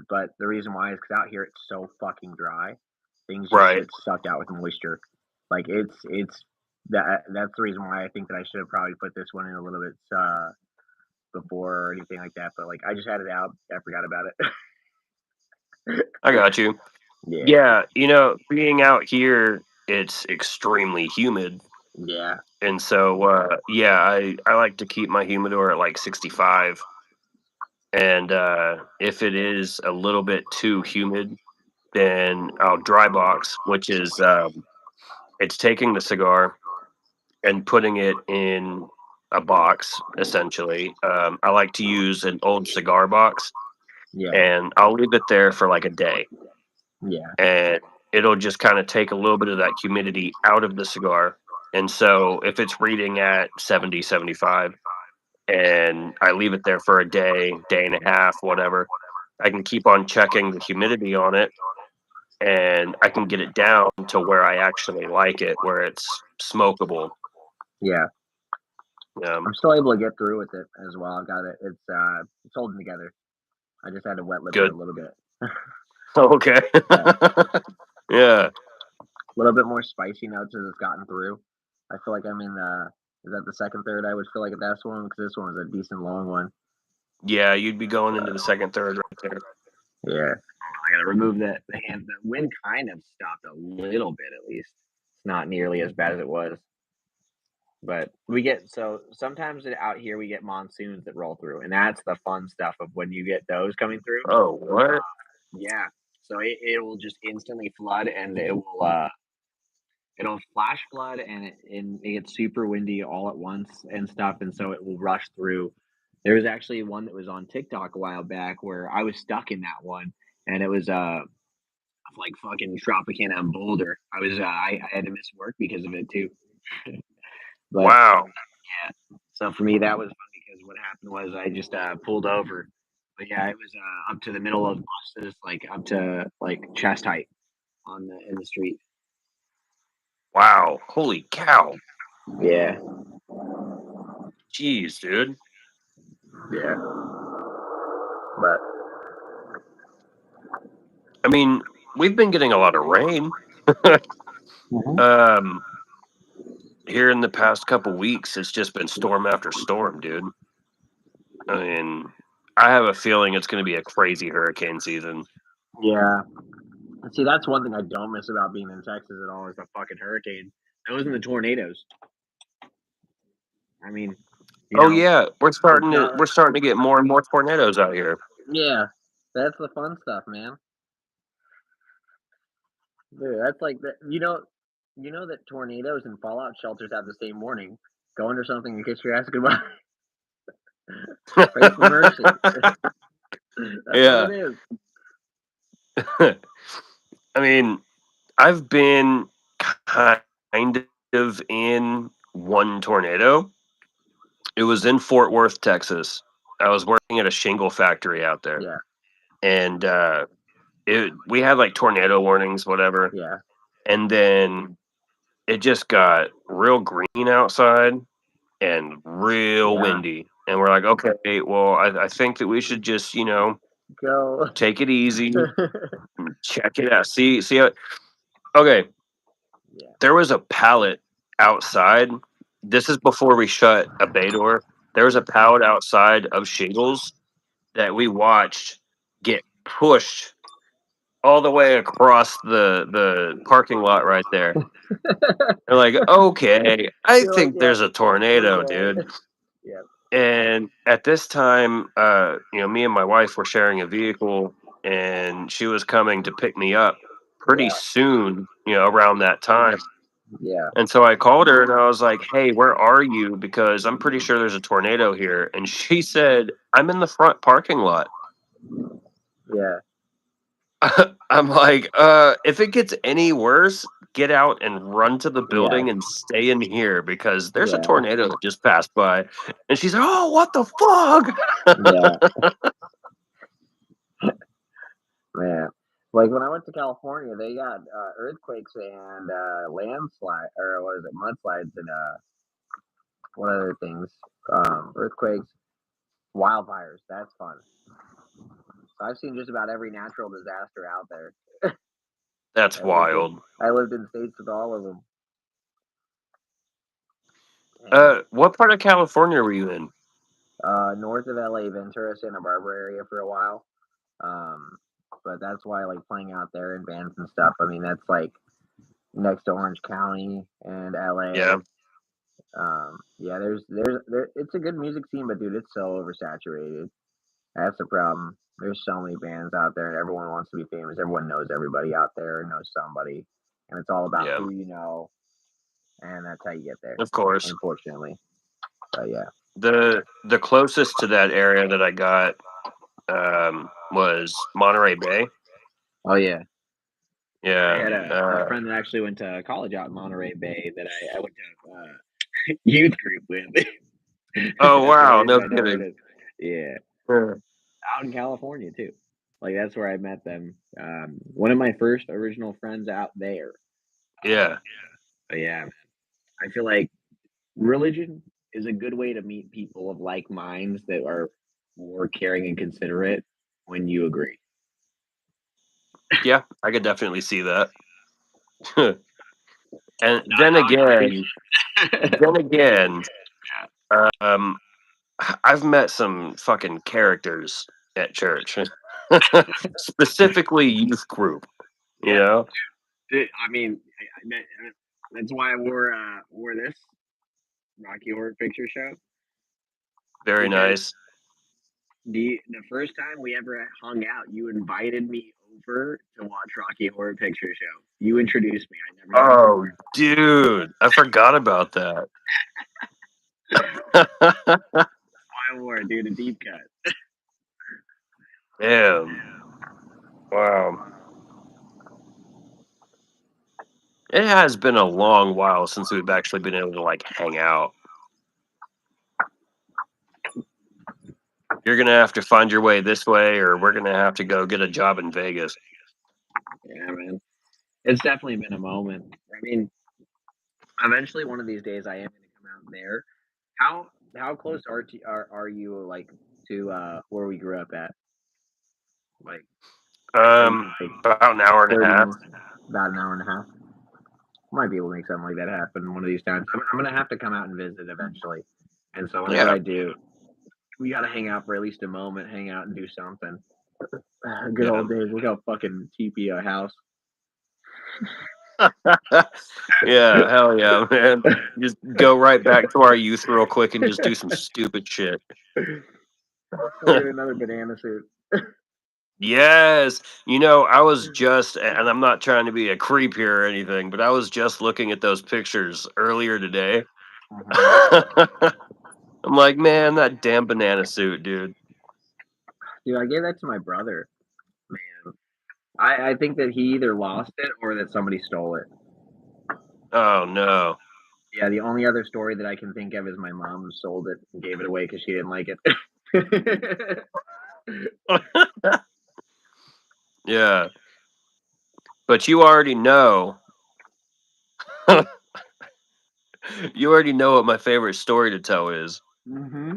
But the reason why is because out here it's so fucking dry, things just Right. get sucked out with moisture. Like it's that's the reason why I think that I should have probably put this one in a little bit before or anything like that. But like I just had it out, I forgot about it. I got you. Yeah, Yeah, being out here, it's extremely humid. yeah, And so yeah, I like to keep my humidor at like 65. And if it is a little bit too humid, then I'll dry box, which is it's taking the cigar and putting it in a box, essentially. I like to use an old cigar box, yeah, and I'll leave it there for like a day, yeah, and it'll just kind of take a little bit of that humidity out of the cigar. And so if it's reading at 70, 75, and I leave it there for a day, day and a half, whatever, I can keep on checking the humidity on it, and I can get it down to where I actually like it, where it's smokable. Yeah. Yeah, I'm still able to get through with it as well. I've got it. It's holding together. I just had to wet lip it a good. little bit. Okay. Yeah. Yeah. A little bit more spicy notes as it's gotten through. I feel like I'm in is that the second, third? I would feel like that's one because this one was a decent long one. Yeah, you'd be going into the second, third right there. Yeah. I gotta remove the hand. The wind kind of stopped a little bit at least. It's not nearly as bad as it was. But sometimes out here we get monsoons that roll through, and that's the fun stuff of when you get those coming through. Oh, what? Yeah. So it will just instantly flood, and it'll flash flood, and it gets super windy all at once and stuff, and so it will rush through. There was actually one that was on TikTok a while back where I was stuck in that one, and it was like fucking Tropicana and Boulder. I had to miss work because of it too. But Wow. yeah, so for me that was fun because what happened was I just pulled over. But yeah, it was up to the middle of buses, like up to like chest height in the street. Wow. Holy cow. Yeah, Jeez, dude. yeah. But I mean, we've been getting a lot of rain. um, Here in the past couple weeks, it's just been storm after storm, dude. I mean, I have a feeling it's going to be a crazy hurricane season. yeah, see, that's one thing I don't miss about being in Texas at all is the fucking hurricanes. Those and the tornadoes. I mean, you Oh know, yeah, it's not we're starting to get more and more tornadoes out here. yeah, that's the fun stuff, man. Dude, that's like that. You know that tornadoes and fallout shelters have the same warning. Go under something and kiss your ass goodbye. Pray for mercy. That's what Yeah. it is. I mean, I've been kind of in one tornado. It was in Fort Worth, Texas. I was working at a shingle factory out there, Yeah, and we had like tornado warnings, whatever. yeah, And then it just got real green outside and real yeah. windy. And we're like, okay, well, I think that we should just, Go. take it easy, check it out, see how. Okay, Yeah, there was a pallet outside. This is before we shut a bay door. There was a pallet outside of shingles that we watched get pushed all the way across the parking lot right there. They're like, okay, I you're like, think yeah, there's a we're tornado, good. dude. Yeah, And at this time, me and my wife were sharing a vehicle, and she was coming to pick me up pretty yeah, soon, around that time. yeah, And so I called her and I was like, hey, where are you? Because I'm pretty sure there's a tornado here. And she said, I'm in the front parking lot. yeah, I'm like, if it gets any worse, get out and run to the yeah, building and stay in here because there's a yeah, tornado that just passed by. And she's like, oh, what the yeah. fuck? Man, like when I went to California, they got earthquakes and landslide, or what is it, mudslides and what other things? Earthquakes, wildfires. That's fun. So I've seen just about every natural disaster out there. That's wild. I lived in states with all of them. What part of California were you in? North of LA, Ventura, Santa Barbara area for a while. Um, but that's why I like playing out there in bands and stuff. I mean, that's like next to Orange County and LA. Yeah, Yeah, it's a good music scene, but dude, it's so oversaturated. That's the problem. There's so many bands out there, and everyone wants to be famous. Everyone knows everybody out there, knows somebody, and it's all about yeah, who you know, and that's how you get there, of course. unfortunately. But yeah, The closest to that area that I got was Monterey Bay. oh yeah, I Yeah. had a friend that actually went to college out in Monterey Bay that I went to youth group with. Oh That's the only wow, reason no I know where it kidding. is. Yeah, Yeah. out in California too. Like that's where I met them. One of my first original friends out there. Yeah. But yeah, man, I feel like religion is a good way to meet people of like minds that are more caring and considerate when you agree. Yeah, I could definitely see that. And Not dogfighting. then again, Yeah, um, I've met some fucking characters at church, specifically youth group. You yeah. know, I mean, that's why I wore this Rocky Horror Picture Show very because nice. the first time we ever hung out, you invited me over to watch Rocky Horror Picture Show. You introduced me. I never got Oh, dude, I forgot about that. I wore it, dude. A deep cut. Damn. Wow. It has been a long while since we've actually been able to like hang out. You're gonna have to find your way this way, or we're gonna have to go get a job in Vegas. Yeah, man. It's definitely been a moment. I mean, eventually, one of these days, I am going to come out there. How close are you like to where we grew up at? Like, are you like About an hour and a 30 half. minutes, about an hour and a half? Might be able to make something like that happen one of these times. I'm gonna have to come out and visit eventually, and so whenever Yeah, I do, we gotta hang out for at least a moment, hang out and do something. Good yeah. old days. Look how fucking cheapy a house. Yeah, hell yeah, man. Just go right back to our youth real quick and just do some stupid shit. We'll get another banana suit. Yes. You know, I was just, and I'm not trying to be a creep here or anything, but I was just looking at those pictures earlier today. I'm like, man, that damn banana suit, dude. Dude, I gave that to my brother. Man, I think that he either lost it or that somebody stole it. Oh, no. Yeah, the only other story that I can think of is my mom sold it and gave it away because she didn't like it. Yeah. But you already know, you already know what my favorite story to tell is. hmm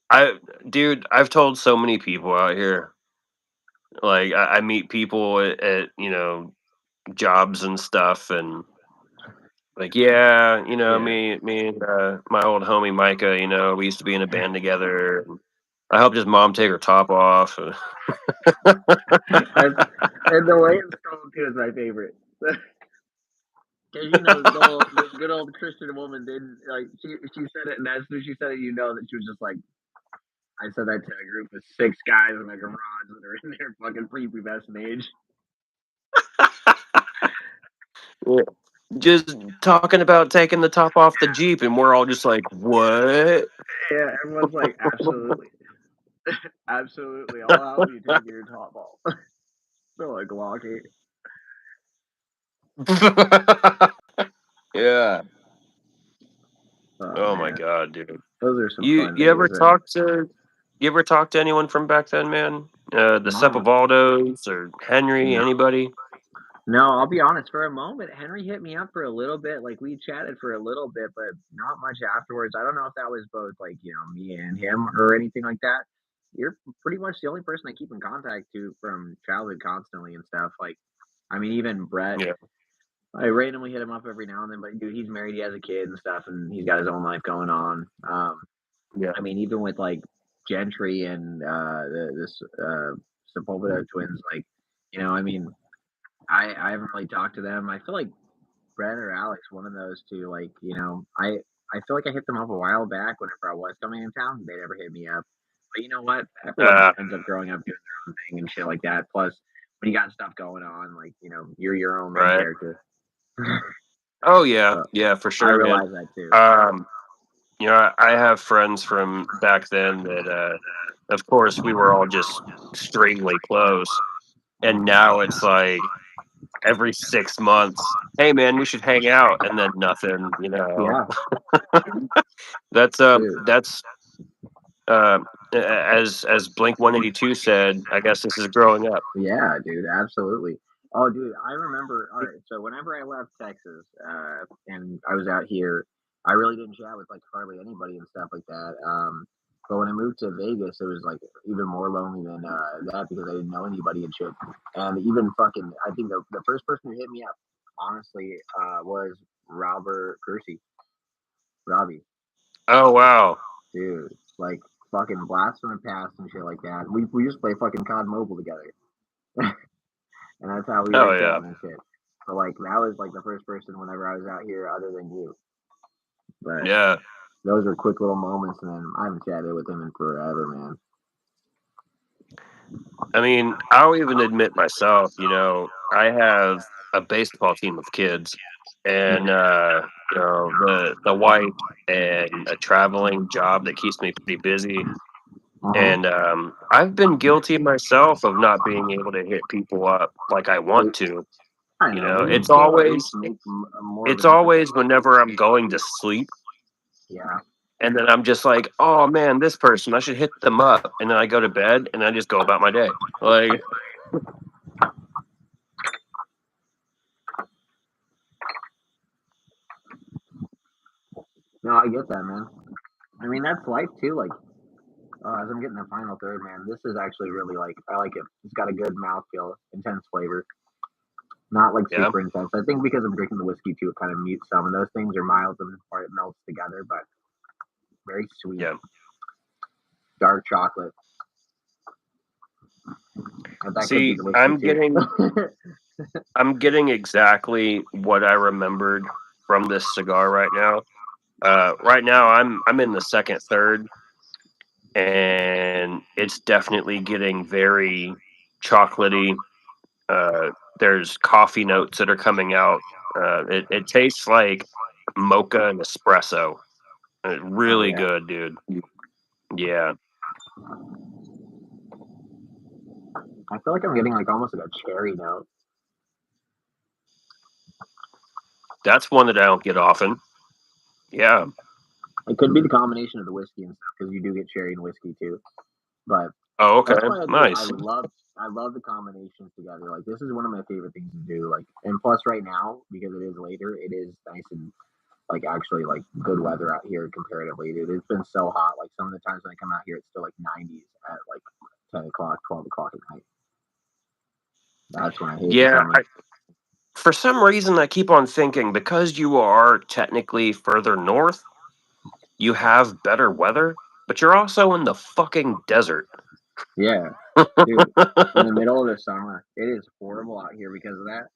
I, dude, I've told so many people out here. Like, I meet people at, jobs and stuff, and like, yeah, Yeah. me and my old homie Micah, we used to be in a band together. And I helped his mom take her top off. And the way it's told too is my favorite. Because this good old Christian woman didn't like she said it, and as soon as she said it, you know that she was just like, I said that to a group of 6 guys in a garage that are in their fucking prepubescent age. Yeah. Just talking about taking the top off the Jeep, and we're all just like, what? Yeah, everyone's like, absolutely, absolutely, I'll help you take your top off. So like Locky. Yeah. Oh Oh my man, god, dude. those are some You fun you ever days. And talk to you ever talk to anyone from back then, man? The no, Sepavaldos or Henry, no, anybody? no. I'll be honest. For a moment, Henry hit me up for a little bit. Like we chatted for a little bit, but not much afterwards. I don't know if that was both like me and him or anything like that. You're pretty much the only person I keep in contact to from childhood constantly and stuff. Like, I mean, even Brett. Yeah. I randomly hit him up every now and then, but dude, he's married, he has a kid and stuff, and he's got his own life going on. Yeah. I mean, even with like Gentry and this Sepulveda twins, like, I mean, I haven't really talked to them. I feel like Brett or Alex, one of those two, like, I feel like I hit them up a while back whenever I was coming in town. They never hit me up. But you know what? Everyone Uh, ends up growing up doing their own thing and shit like that. Plus, when you got stuff going on, like, you're your own main right. character. Oh yeah, So yeah, for I sure, man. realize that too. Um, I have friends from back then that, of course, we were all just extremely close, and now it's like every 6 months, hey man, we should hang out, and then nothing. Yeah, That's dude. as Blink 182 said, I guess this is growing up. Yeah, dude, absolutely. Oh, dude, I remember. All right, so whenever I left Texas, and I was out here, I really didn't chat with like hardly anybody and stuff like that. But when I moved to Vegas, it was like even more lonely than that because I didn't know anybody and shit. And even fucking, I think the first person who hit me up, honestly, was Robert Kersey, Robbie, Oh wow. dude, like fucking blast from the past and shit like that. We just play fucking COD Mobile together. And that's how we Oh were yeah. chatting and shit. So like that was like the first person whenever I was out here other than you. But Yeah. those were quick little moments, and then I haven't chatted with him in forever, man. I mean, I'll even admit myself, I have a baseball team of kids and the wife and a traveling job that keeps me pretty busy. Uh-huh. And I've been guilty myself of not being able to hit people up like I want Well, to. I know, but you It's still at least always make more of it's an effort always than whenever I'm going to sleep. yeah. And then I'm just like, oh man, this person, I should hit them up. And then I go to bed and I just go about my day. Like, No, I get that, man. I mean, that's life too. Like, as I'm getting the final third, man, this is actually really like I like it. It's got a good mouthfeel, intense flavor, not like yeah, super intense. I think because I'm drinking the whiskey too, it kind of mutes some, and those things are mild and or it melts together, but very sweet, yeah. dark chocolate. And that could be See, the whiskey too. I'm getting exactly what I remembered from this cigar right now. Right now I'm in the second third and it's definitely getting very chocolatey. There's coffee notes that are coming out. It tastes like mocha and espresso. Oh Really yeah, good, dude. Yeah, I feel like I'm getting like almost like a cherry note. that's one that I don't get often. Yeah. It could be the combination of the whiskey and stuff because you do get cherry and whiskey too. But Oh, okay. that's why Nice. I love the combinations together. Like this is one of my favorite things to do. Like and plus right now because it is later, it is nice and like actually like good weather out here comparatively, dude. It's been so hot. Like some of the times when I come out here, it's still like 90s at like 10 o'clock, 12 o'clock at night. That's when I hate the Yeah. summer. For some reason, I keep on thinking because you are technically further north, you have better weather, but you're also in the fucking desert. Yeah, dude. In the middle of the summer, it is horrible out here because of that.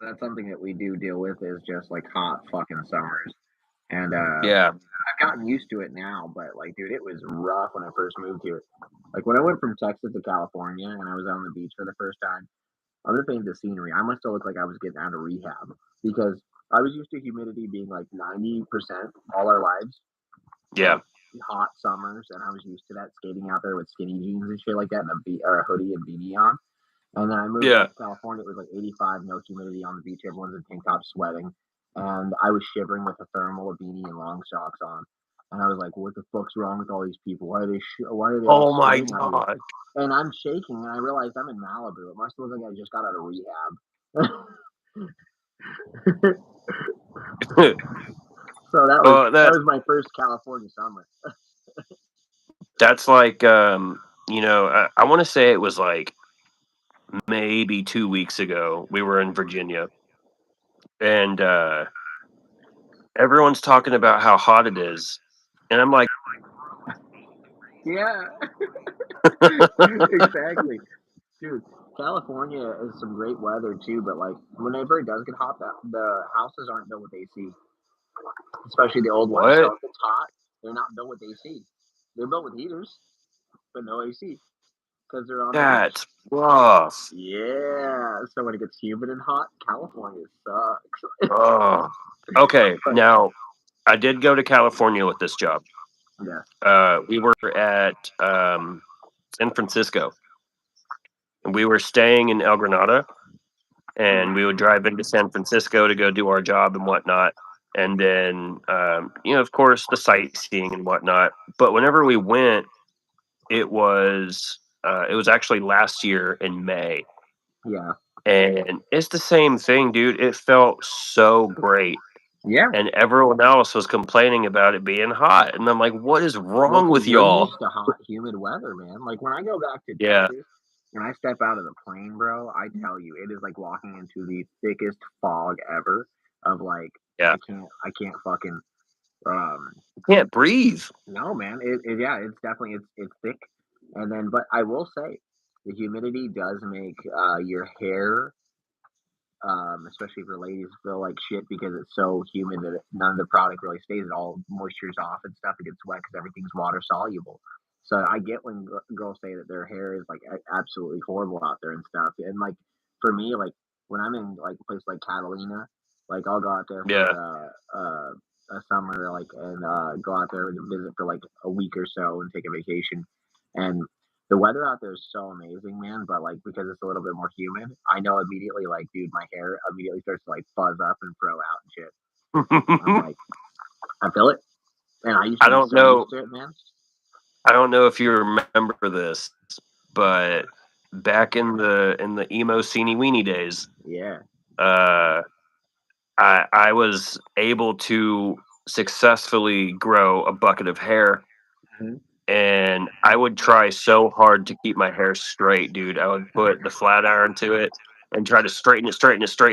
That's something that we do deal with is just like hot fucking summers. And Yeah. I've gotten used to it now, but like, dude, it was rough when I first moved here. Like when I went from Texas to California and I was on the beach for the first time, other things the scenery, I must have looked like I was getting out of rehab because I was used to humidity being like 90% all our lives, Yeah. like hot summers, and I was used to that skating out there with skinny jeans and shit like that, and or a hoodie and beanie on. And then I moved Yeah. out to California. It was like 85, no humidity on the beach. Everyone's in tank tops sweating. And I was shivering with a thermal, a beanie, and long socks on. And I was like, what the fuck's wrong with all these people? Why are they all Oh my sweating out here? god. And I'm shaking, and I realized I'm in Malibu. It must look like I just got out of rehab. So Oh, that was my first California summer. that's like I want to say it was like maybe 2 weeks ago. We were in Virginia, and everyone's talking about how hot it is, and I'm like, Yeah, exactly. Dude, California is some great weather too, but like whenever it does get hot, the houses aren't built with AC, especially the old ones. what? So if it's hot, they're not built with AC. They're built with heaters, but no AC because they're on the beach. That's rough. Yeah. So when it gets humid and hot, California sucks. Oh, okay. But Now, I did go to California with this job. yeah. We were at San Francisco, and we were staying in El Granada, and we would drive into San Francisco to go do our job and whatnot. And then, of course, the sightseeing and whatnot. But whenever we went, it was actually last year in May, Yeah. and it's the same thing, dude. It felt so great, Yeah. and everyone else was complaining about it being hot, and I'm like, "What is Well, wrong because with you're y'all?" used to hot, humid weather, man. Like when I go back to Yeah, Texas and I step out of the plane, bro, I tell you, it is like walking into the thickest fog ever. Of like, yeah, I can't fucking. Um, can't breathe. no, man. Yeah, it's definitely it's thick. And then, but I will say, the humidity does make your hair, especially for ladies, feel like shit because it's so humid that none of the product really stays. It all moisture's off and stuff. It gets wet because everything's water soluble. So I get when girls say that their hair is like absolutely horrible out there and stuff. And like for me, like when I'm in like a place like Catalina, like I'll go out there Yeah, for a summer, like and go out there and visit for like a week or so and take a vacation. And the weather out there is so amazing, man. But like because it's a little bit more humid, I know immediately, like, dude, my hair immediately starts to like fuzz up and throw out and shit. I'm I like, I feel it, and I used to be don't so used know. to it, man. I don't know if you remember this, but back in the emo teeny weeny days, Yeah. uh, I was able to successfully grow a bucket of hair, Hmm. and I would try so hard to keep my hair straight, dude. I would put the flat iron to it and try to straighten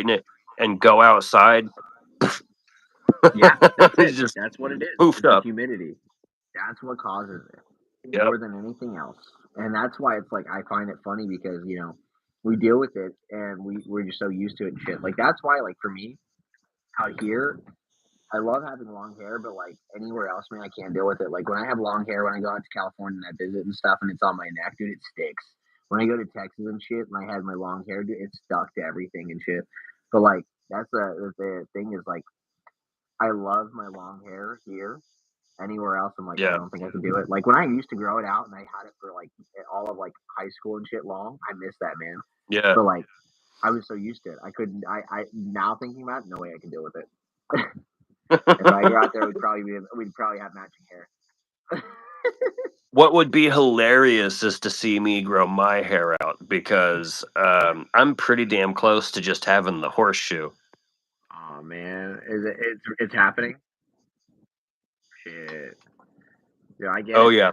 it, and go outside. Yeah, that's It's it. just That's what it is. poofed It's the up. humidity. That's what causes it Yep. more than anything else. And that's why it's like I find it funny because we deal with it and we're just so used to it and shit. Like that's why like for me out here I love having long hair, but like anywhere else, man, I can't deal with it. Like when I have long hair, when I go out to California and I visit and stuff, and it's on my neck, dude, it sticks. When I go to Texas and shit, and I have my long hair, dude, it's stuck to everything and shit. But like that's the thing is like I love my long hair here. Anywhere else, I'm like I Yeah. don't think I can do it. Like when I used to grow it out and I had it for like all of like high school and shit long, I miss that, man. Yeah. But like I was so used to it, I couldn't. I now thinking about it, no way I can deal with it. If I go out there, we'd probably have matching hair. What would be hilarious is to see me grow my hair out because I'm pretty damn close to just having the horseshoe. Oh man, it's happening? Shit. Yeah, I get Oh it, yeah.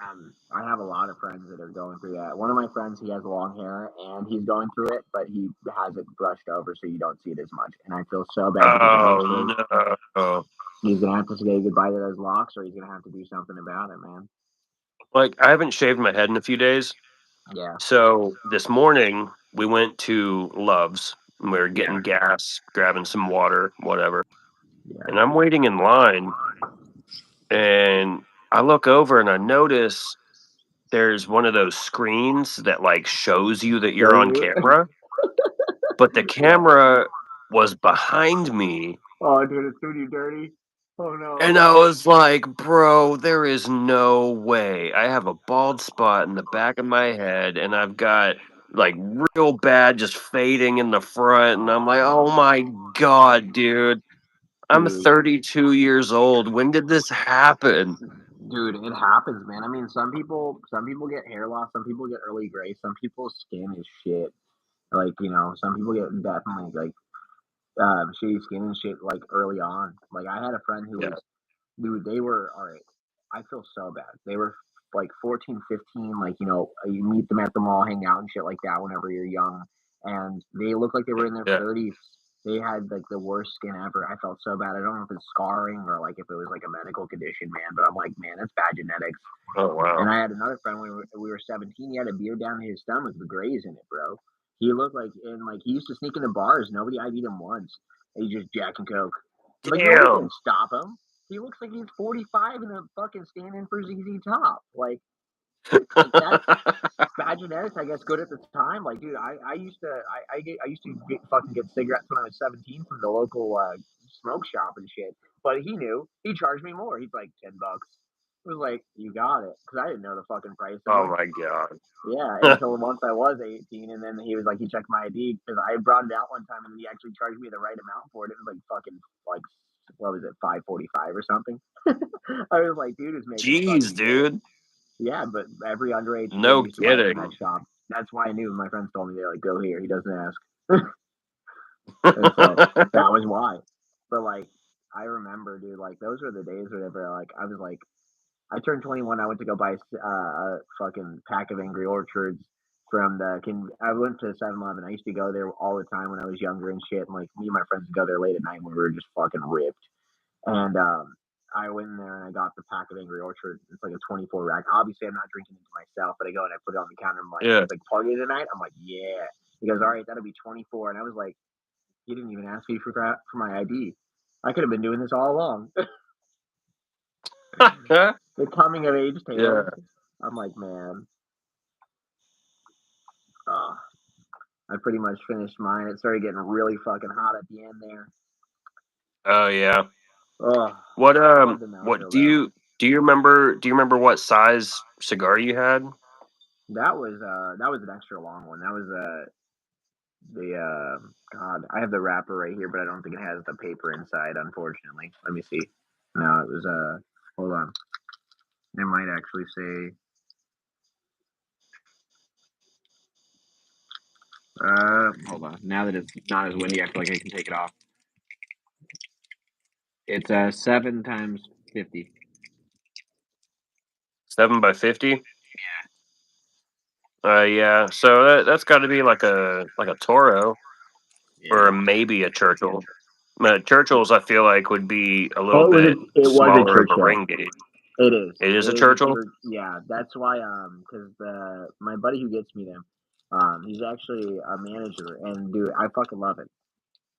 man. I have a lot of friends that are going through that. One of my friends, he has long hair and he's going through it, but he has it brushed over so you don't see it as much. And I feel so bad because Oh eventually no. he's gonna have to say goodbye to those locks, or he's gonna have to do something about it, man. Like I haven't shaved my head in a few days. Yeah, So this morning we went to Love's and we were yeah, getting gas, grabbing some water, whatever. yeah. And I'm waiting in line and I look over and I notice there's one of those screens that like shows you that you're Show on you? camera, but the Yeah. camera was behind me. Oh, dude, it's doing you dirty. Oh no. And I was like, bro, there is no way. I have a bald spot in the back of my head, and I've got like real bad just fading in the front. And I'm like, oh my God, dude. I'm Dude, 32 years old. When did this happen? dude, it happens, man. I mean, some people get hair loss, some people get early gray, some people's skin is shit. Like, some people get definitely like shitty skin and shit like early on. Like, I had a friend who Yeah, was, dude, they were all right. I feel so bad. They were like 14, 15. Like, you meet them at the mall, hang out and shit like that whenever you're young, and they look like they were in their yeah. 30s. They had like the worst skin ever. I felt so bad. I don't know if it's scarring or like if it was like a medical condition, man. But I'm like, man, that's bad genetics. Oh, And wow. I had another friend when we were 17. He had a beard down to his stomach with grays in it, bro. He looked like, and like he used to sneak into bars. Nobody ID'd him once. And he just jacking coke. Like nobody can Damn. stop him. He looks like he's 45 and a fucking standing for ZZ Top. Like that's bad genetics, I guess, good at the time. Like, dude, I used to I used to fucking get cigarettes when I was 17 from the local smoke shop and shit. But he knew. He charged me more. He's like $10. It was like, you got it, because I didn't know the fucking price of Oh it. my God. Yeah, until once I was 18, and then he was like, he checked my ID because I brought it out one time, and he actually charged me the right amount for it. It was like fucking like what was it, 5.45 or something? I was like, dude is making Jeez, fucking good. dude. Yeah, but every underage kid No used to buy from kidding. that shop. That's why I knew. My friends told me, they're like, "Go here." He doesn't ask. And so that was why. But like, I remember, dude, like those were the days whenever like I was like, I turned 21. I went to go buy a fucking pack of Angry Orchards from the. I went to 7-Eleven. I used to go there all the time when I was younger and shit. And like me and my friends would go there late at night when we were just fucking ripped. And I went in there and I got the pack of Angry Orchard. It's like a 24 rack. Obviously, I'm not drinking it to myself, but I go and I put it on the counter. I'm like, Yeah. he's like, party tonight? I'm like, yeah. He goes, all right, that'll be 24. And I was like, he didn't even ask me for my ID. I could have been doing this all along. The coming of age Yeah. tales. I'm like, man, uh, I pretty much finished mine. It started getting really fucking hot at the end there. Oh yeah. Oh, What I love the what mouthfeel do though. you remember what size cigar you had? That was an extra long one. That was the God, I have the wrapper right here, but I don't think it has the paper inside, unfortunately. Let me see. No, it was hold on. It might actually say hold on. Now that it's not as windy, I feel like I can take it off. It's 7 times 50. 7 by 50? Yeah. So that's got to be like a Toro or Yeah. maybe a Churchill. Churchills I feel like would be a little Oh, bit it was a smaller of a Churchill. ring gauge. It is. It is It a is a Churchill. church. Yeah, that's why. Because the my buddy who gets me them, he's actually a manager, and dude, I fucking love it.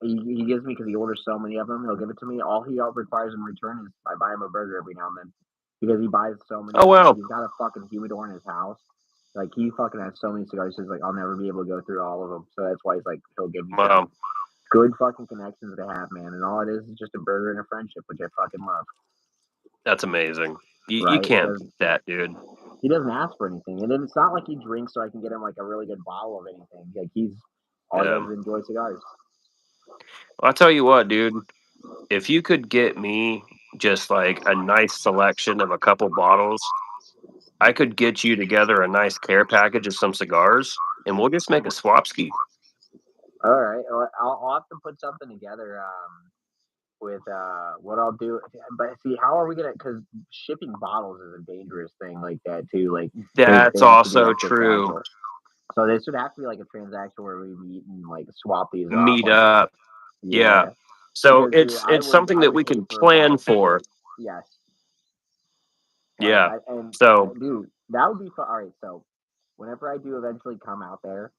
He gives me because he orders so many of them. He'll give it to me. All he requires in return is I buy him a burger every now and then because he buys so many Oh of them. Like wow. he's got a fucking humidor in his house. Like he fucking has so many cigars. He's like, I'll never be able to go through all of them. So that's why he's like, he'll give me some Wow. good fucking connections to have, man. And all it is just a burger and a friendship, which I fucking love. That's amazing. You Right? can't beat that, dude. He doesn't ask for anything, and then it's not like he drinks so I can get him like a really good bottle of anything. Like he's all he Yeah. does is enjoy cigars. Well, I'll tell you what, dude. If you could get me just like a nice selection of a couple bottles, I could get you together a nice care package of some cigars, and we'll just make a swap ski. All right, well, I'll have to put something together. With what I'll do, but see, how are we gonna? Because shipping bottles is a dangerous thing like that too. Like they That's have to be also extra true. fragile. So this would have to be like a transaction where we meet and like swap these off. Meet Like, up. Yeah. yeah, So because dude, it's something I that would we pay can for a plan bottle to for. ship. Yes, like Yeah. I and So, dude, that would be fun. All right, so whenever I do eventually come out there,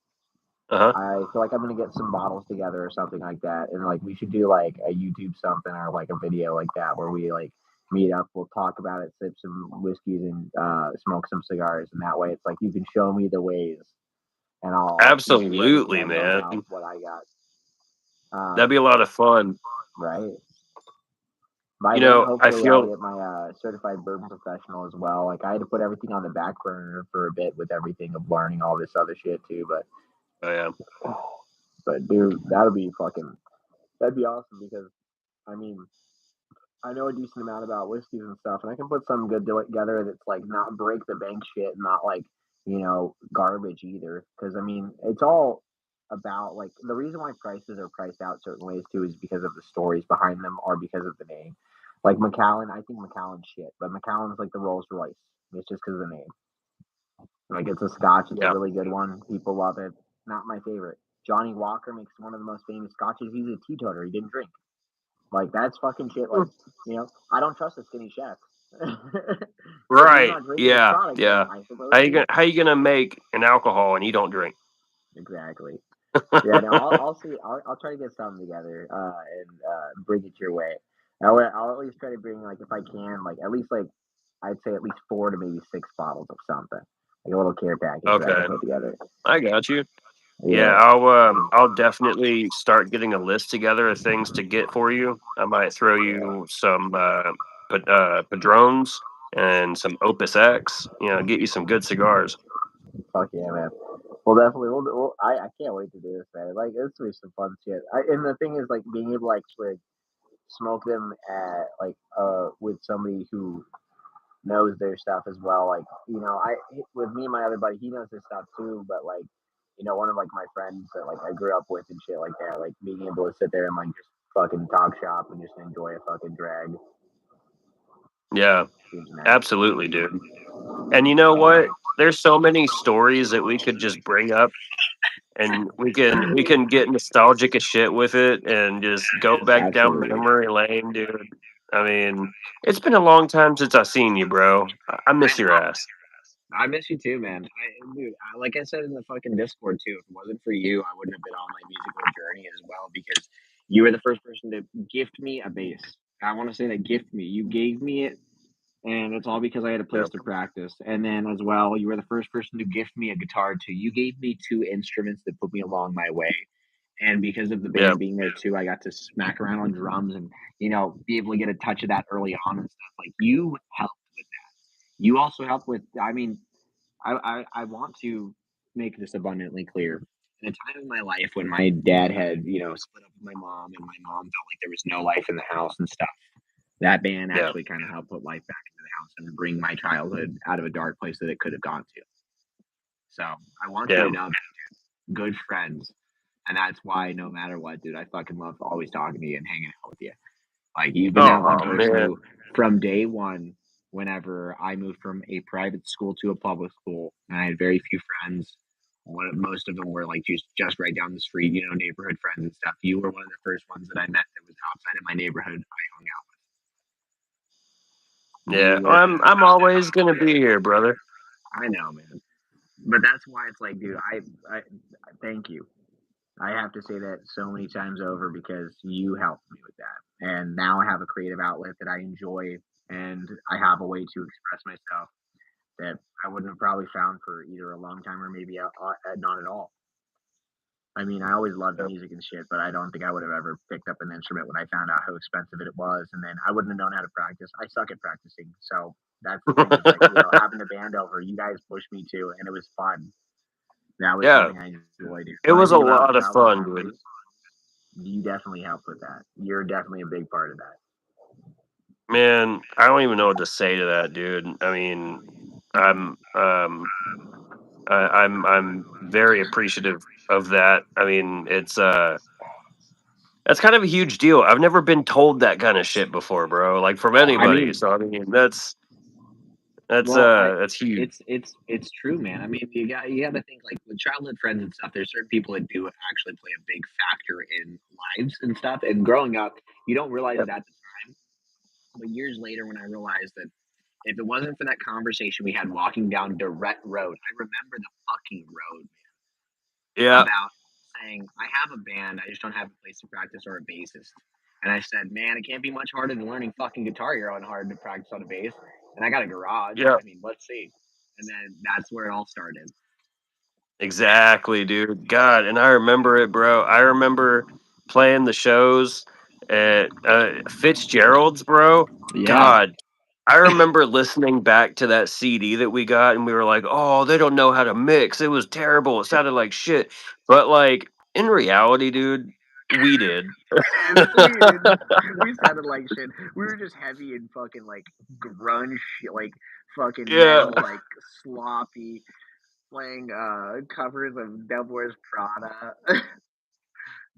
uh-huh. I feel like I'm gonna get some bottles together or something like that, and like we should do like a YouTube something or like a video like that where we like meet up, we'll talk about it, sip some whiskeys, and smoke some cigars, and that way it's like you can show me the ways, and I'll teach you everything Absolutely, I know man. about what I got. That'd be a Um, lot of fun. right. By You then, know, I hopefully, I'll feel get my certified bourbon professional as well. Like I had to put everything on the back burner for a bit with everything of learning all this other shit too, but oh, yeah. dude, that'd be awesome because I mean I know a decent amount about whiskeys and stuff, and I can put something good together that's like not break the bank shit, not like garbage either. Because I mean, it's all about like the reason why prices are priced out certain ways too is because of the stories behind them or because of the name. Like Macallan, I think Macallan's shit, but Macallan's like the Rolls Royce. It's just because of the name. Like it's a Scotch, it's a Yeah. really good one. People love it. Not my favorite. Johnny Walker makes one of the most famous scotches. He's a teetotaler. He didn't drink. Like that's fucking shit. Like I don't trust a skinny chef. If he's Right. not drinking his Yeah. product, then Yeah. am I supposed to? How you gonna make an alcohol and you don't drink? Exactly. Yeah. No. I'll see. I'll try to get something together and bring it your way. I'll at least try to bring like if I can like at least like I'd say at least 4 to maybe 6 bottles of something like a little care package that I can Okay. put together. I got you. Yeah, Yeah. I'll definitely start getting a list together of things to get for you. I might throw you some Padrones and some Opus X. You know, get you some good cigars. Fuck yeah, man. Well, definitely. I can't wait to do this, man. Like, this will be some fun shit. And the thing is, like, being able to actually smoke them at, like, with somebody who knows their stuff as well. Like, you know, I with me and my other buddy, he knows his stuff too. But like, you know, one of like my friends that like I grew up with and shit like that, like being able to sit there and like just fucking talk shop and just enjoy a fucking drag Yeah, seems nice. absolutely, dude. And you know what? There's so many stories that we could just bring up, and we can get nostalgic as shit with it and just go back down Absolutely. memory lane, dude. I mean, it's been a long time since I've seen you, bro. I miss your ass. I miss you too, man. Dude, like I said in the fucking Discord too, if it wasn't for you, I wouldn't have been on my musical journey as well because you were the first person to gift me a bass. I want to say that gift me. You gave me it, and it's all because I had a Yeah, place to practice. And then as well, you were the first person to gift me a guitar too. You gave me two instruments that put me along my way. And because of the yeah, band being there too, I got to smack around on drums and, you know, be able to get a touch of that early on and stuff. Like you helped with that. You also helped with, I mean, I want to make this abundantly clear. In a time in my life when my dad had, you know, split up with my mom and my mom felt like there was no life in the house and stuff, that band yeah, actually kind of helped put life back into the house and bring my childhood out of a dark place that it could have gone to. So I want you yeah. to know that good friends. And that's why no matter what, dude, I fucking love always talking to you and hanging out with you. Like you've been that my Oh man, go-to from day one. Whenever I moved from a private school to a public school, and I had very few friends. Most of them were like just right down the street, you know, neighborhood friends and stuff. You were one of the first ones that I met that was outside of my neighborhood. I hung out with. You yeah. were. I'm always gonna be here, brother. I know, man. But that's why it's like, dude, I thank you. I have to say that so many times over because you helped me with that. And now I have a creative outlet that I enjoy and I have a way to express myself that I wouldn't have probably found for either a long time or maybe not at all. I mean, I always loved Yeah, music and shit, but I don't think I would have ever picked up an instrument when I found out how expensive it was. And then I wouldn't have known how to practice. I suck at practicing. So that's the thing is like, you know, having the band over, you guys pushed me to, and it was fun. That was yeah. something I enjoyed. It When I was a think about lot of childhood fun, dude. memories, you definitely helped with that. You're definitely a big part of that. Man, I don't even know what to say to that, dude. I mean, I'm I'm very appreciative of that. I mean, it's that's kind of a huge deal. I've never been told that kind of shit before, bro. Like from I anybody. mean, So I mean, that's well, that's huge. it's true, man. I mean, you got to think like with childhood friends and stuff. There's certain people that do actually play a big factor in lives and stuff. And growing up, you don't realize Yep. it at the time, but years later, when I realized that if it wasn't for that conversation we had walking down Direct Road, I remember the fucking road Yeah. about saying, I have a band, I just don't have a place to practice or a bassist. And I said, man, it can't be much harder than learning fucking Guitar Hero and hard to practice on a bass. And I got a garage. Yeah. I mean, let's see. And then that's where it all started. Exactly, dude. God, and I remember it, bro. I remember playing the shows at Fitzgerald's, bro. Yeah. God, I remember listening back to that CD that we got, and we were like, "Oh, they don't know how to mix. It was terrible. It sounded like shit." But like in reality, dude, we did. And we sounded like shit. We were just heavy and fucking like grunge, like fucking Yeah, metal, like sloppy, playing covers of Devil Wears Prada.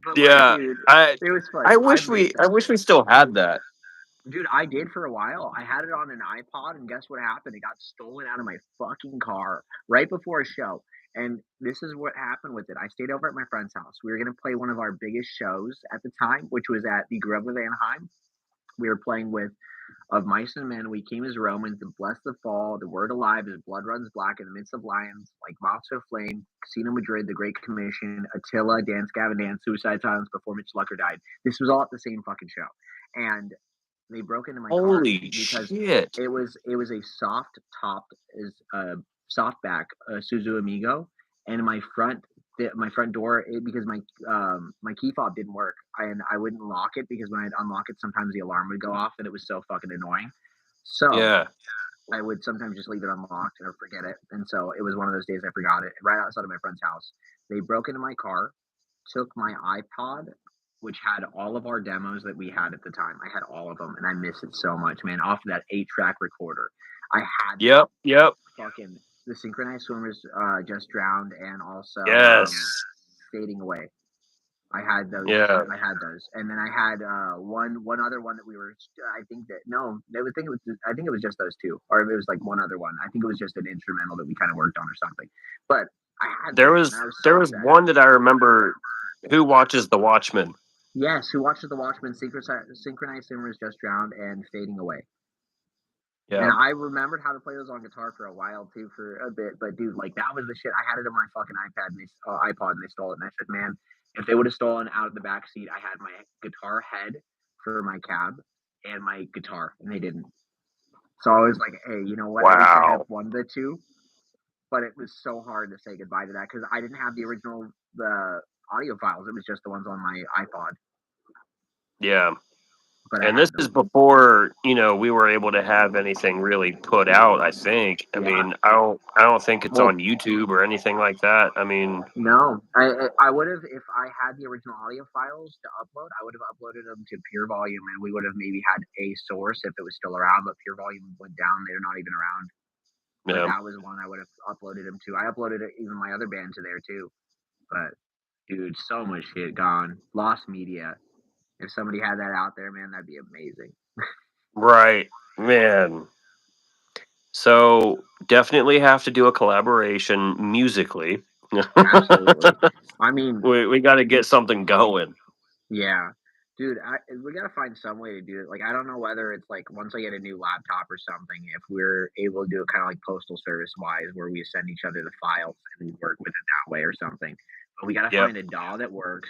But like, yeah. dude, I it was fun. I I wish missed we it. I wish we still had that. Dude, I did for a while. I had it on an iPod, and guess what happened? It got stolen out of my fucking car right before a show. And this is what happened with it. I stayed over at my friend's house. We were going to play one of our biggest shows at the time, which was at the Grove of Anaheim. We were playing with Of Mice and Men, We Came as Romans, The Bless the Fall, The Word Alive, As Blood Runs Black, In the Midst of Lions, Like Moths to Flame, Casino Madrid, The Great Commission, Attila, Dance Gavin Dance, Suicide Silence Before Mitch Lucker Died. This was all at the same fucking show. And they broke into my car Holy because shit! it was a soft topped is softback Suzu Amigo, and my front door because my key fob didn't work and I wouldn't lock it because when I'd unlock it sometimes the alarm would go off and it was so fucking annoying. So Yeah. I would sometimes just leave it unlocked or forget it, and so it was one of those days I forgot it right outside of my friend's house. They broke into my car, took my iPod which had all of our demos that we had at the time. I had all of them, and I miss it so much, man. Off of that 8-track recorder, I had Yep. fucking the Synchronized Swimmers, Just Drowned, and also Yes. Fading Away. I had those. Yeah. I had those, and then I had one other one that we were. I think that no, they would think it was. I think it was just those two, or it was like one other one. I think it was just an instrumental that we kind of worked on or something. But I had There those, was and I was so there was excited. one that I remember. Who watches The Watchmen? Yes, Who Watches the Watchmen, Synchronized Swimmers, Just Drowned, and Fading Away. And Yeah. I remembered how to play those on guitar for a while too, for a bit. But dude, like that was the shit. I had it on my fucking iPod, and they stole it. And I said, man, if they would have stolen out of the back seat, I had my guitar head for my cab and my guitar, and they didn't. So I was like, hey, you know what? I wish I had Wow. one of the two. But it was so hard to say goodbye to that because I didn't have the original audio files. It was just the ones on my iPod. Yeah. But I And this had is those. before, we were able to have anything really put out, I think. I Yeah. mean, I don't think it's Well, on YouTube or anything like that. I mean, no, I would have if I had the original audio files to upload. I would have uploaded them to Pure Volume, and we would have maybe had a source if it was still around. But Pure Volume went down; they're not even around. But yeah, that was one I would have uploaded them to. I uploaded even my other band to there too. But dude, so much shit gone, lost media. If somebody had that out there, man, that'd be amazing. right, man. So definitely have to do a collaboration musically. Absolutely. I mean, we got to get something going. yeah. Dude, we gotta find some way to do it. Like, I don't know whether it's like once I get a new laptop or something, if we're able to do it kind of like postal service wise, where we send each other the files and we work with it that way or something. But we gotta Yep. find a DAW that works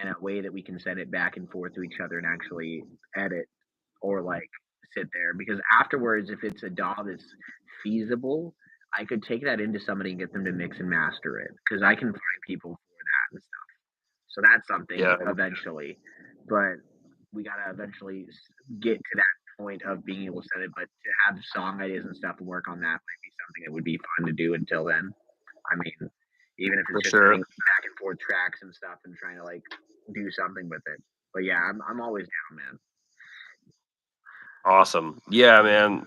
and a way that we can send it back and forth to each other and actually edit or like sit there. Because afterwards, if it's a DAW that's feasible, I could take that into somebody and get them to mix and master it. Because I can find people for that and stuff. So that's something Yeah. eventually, but we gotta eventually get to that point of being able to send it. But to have song ideas and stuff and work on that might be something that would be fun to do until then. I mean, even if For it's just sure. sending back and forth tracks and stuff and trying to like do something with it. But yeah, I'm always down, man. Awesome. Yeah, man.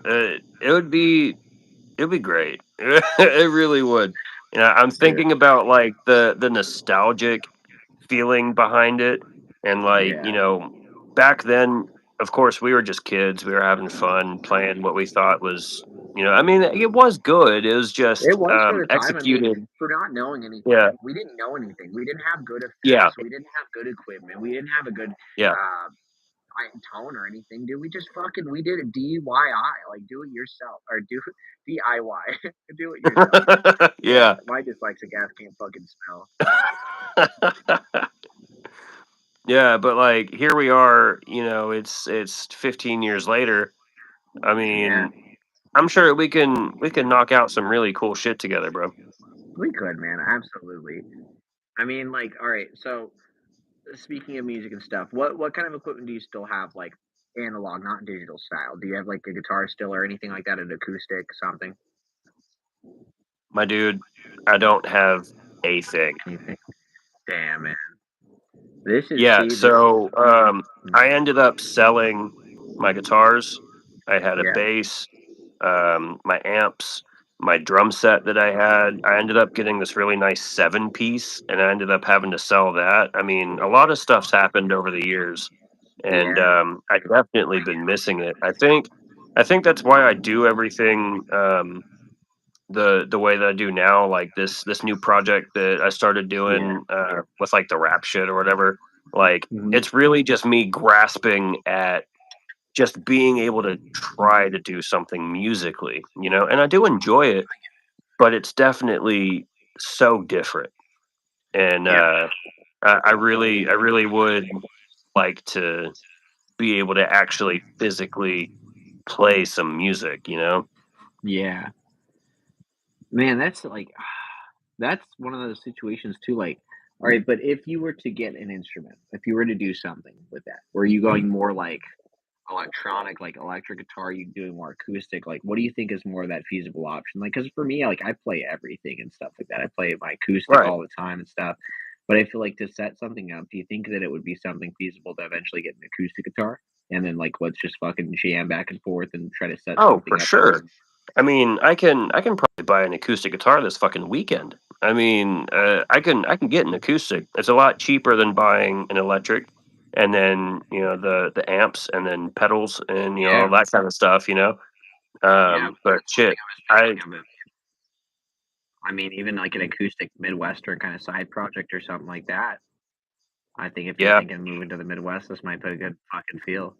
It'd be great. It really would. I'm Yeah. thinking about like the nostalgic feeling behind it, and like Yeah. back then, of course, we were just kids. We were having fun playing what we thought was, I mean, it was good. It was It just was for the time. I mean, executed. for not knowing Yeah, anything, we didn't know anything. We didn't have good yeah, effects. We didn't have good equipment. We didn't have a good yeah, uh, tone or anything, dude. We just fucking we did it DIY, like do it yourself or do DIY, do it yourself. Yeah, yeah. my dyslexic ass can't fucking spell. Yeah, but like here we are, it's 15 years later. I Yeah, mean, I'm sure we can knock out some really cool shit together, bro. we could, man, absolutely. I mean, like, all right. So speaking of music and stuff, what kind of equipment do you still have, like analog, not digital style? Do you have like a guitar still or anything like that, an acoustic, something? My dude, I don't have a thing. Anything? Damn, man. This is Yeah, see this. so I ended up selling my guitars. I had a Yeah, bass, my amps, my drum set that I had. I ended up getting this really nice 7-piece, and I ended up having to sell that. I mean, a lot of stuff's happened over the years, and yeah, I definitely been missing it. I think that's why I do everything the way that I do now. Like this new project that I started yeah. doing with like the rap shit or whatever. Like Mhm. it's really just me grasping at just being able to try to do something musically, and I do enjoy it, but it's definitely so different. And Yeah, I really would like to be able to actually physically play some music. yeah. Man, that's like that's one of those situations too. Like, all right, but if you were to get an instrument, if you were to do something with that, were you going more like electronic, like electric guitar? You doing more acoustic? Like, what do you think is more of that feasible option? Like, because for me, like I play everything and stuff like that. I play my acoustic Right. all the time and stuff. But I feel like to set something up, do you think that it would be something feasible to eventually get an acoustic guitar? And then, like, let's just fucking jam back and forth and try to set Oh, for something up that sure. works. I mean, I can probably buy an acoustic guitar this fucking weekend. I mean, I can get an acoustic. It's a lot cheaper than buying an electric, and then the amps and then pedals and all Yeah. that kind of stuff. Yeah, but But that's one thing shit, I was I thinking of. I mean, even like an acoustic Midwestern kind of side project or something like that. I think if you're yeah, thinking of moving to the Midwest, this might put a good fucking feel.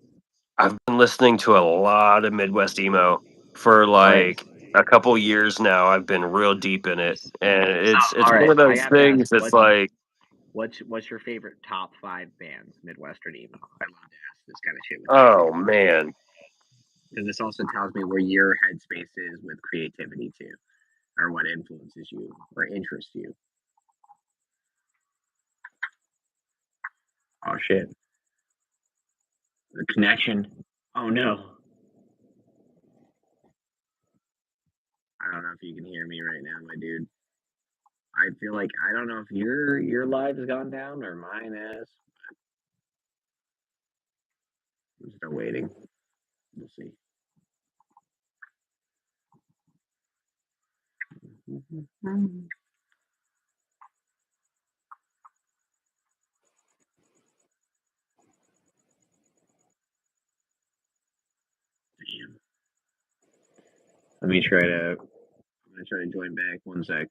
I've been listening to a lot of Midwest emo for Right. like a couple years now. I've been real deep in it, and So, it's all one right, of I those have to ask, things that's like, what's your favorite top 5 bands Midwestern emo? I love to ask this kind of shit with you oh too, man, because this also tells me where your headspace is with creativity too, or what influences you or interests you. Oh shit, the connection. Oh no, I don't know if you can hear me right now, my dude. I feel like I don't know if your live has gone down or mine has. I'm still waiting. We'll see. Damn. Let me try to. I'm gonna try to join back. One sec.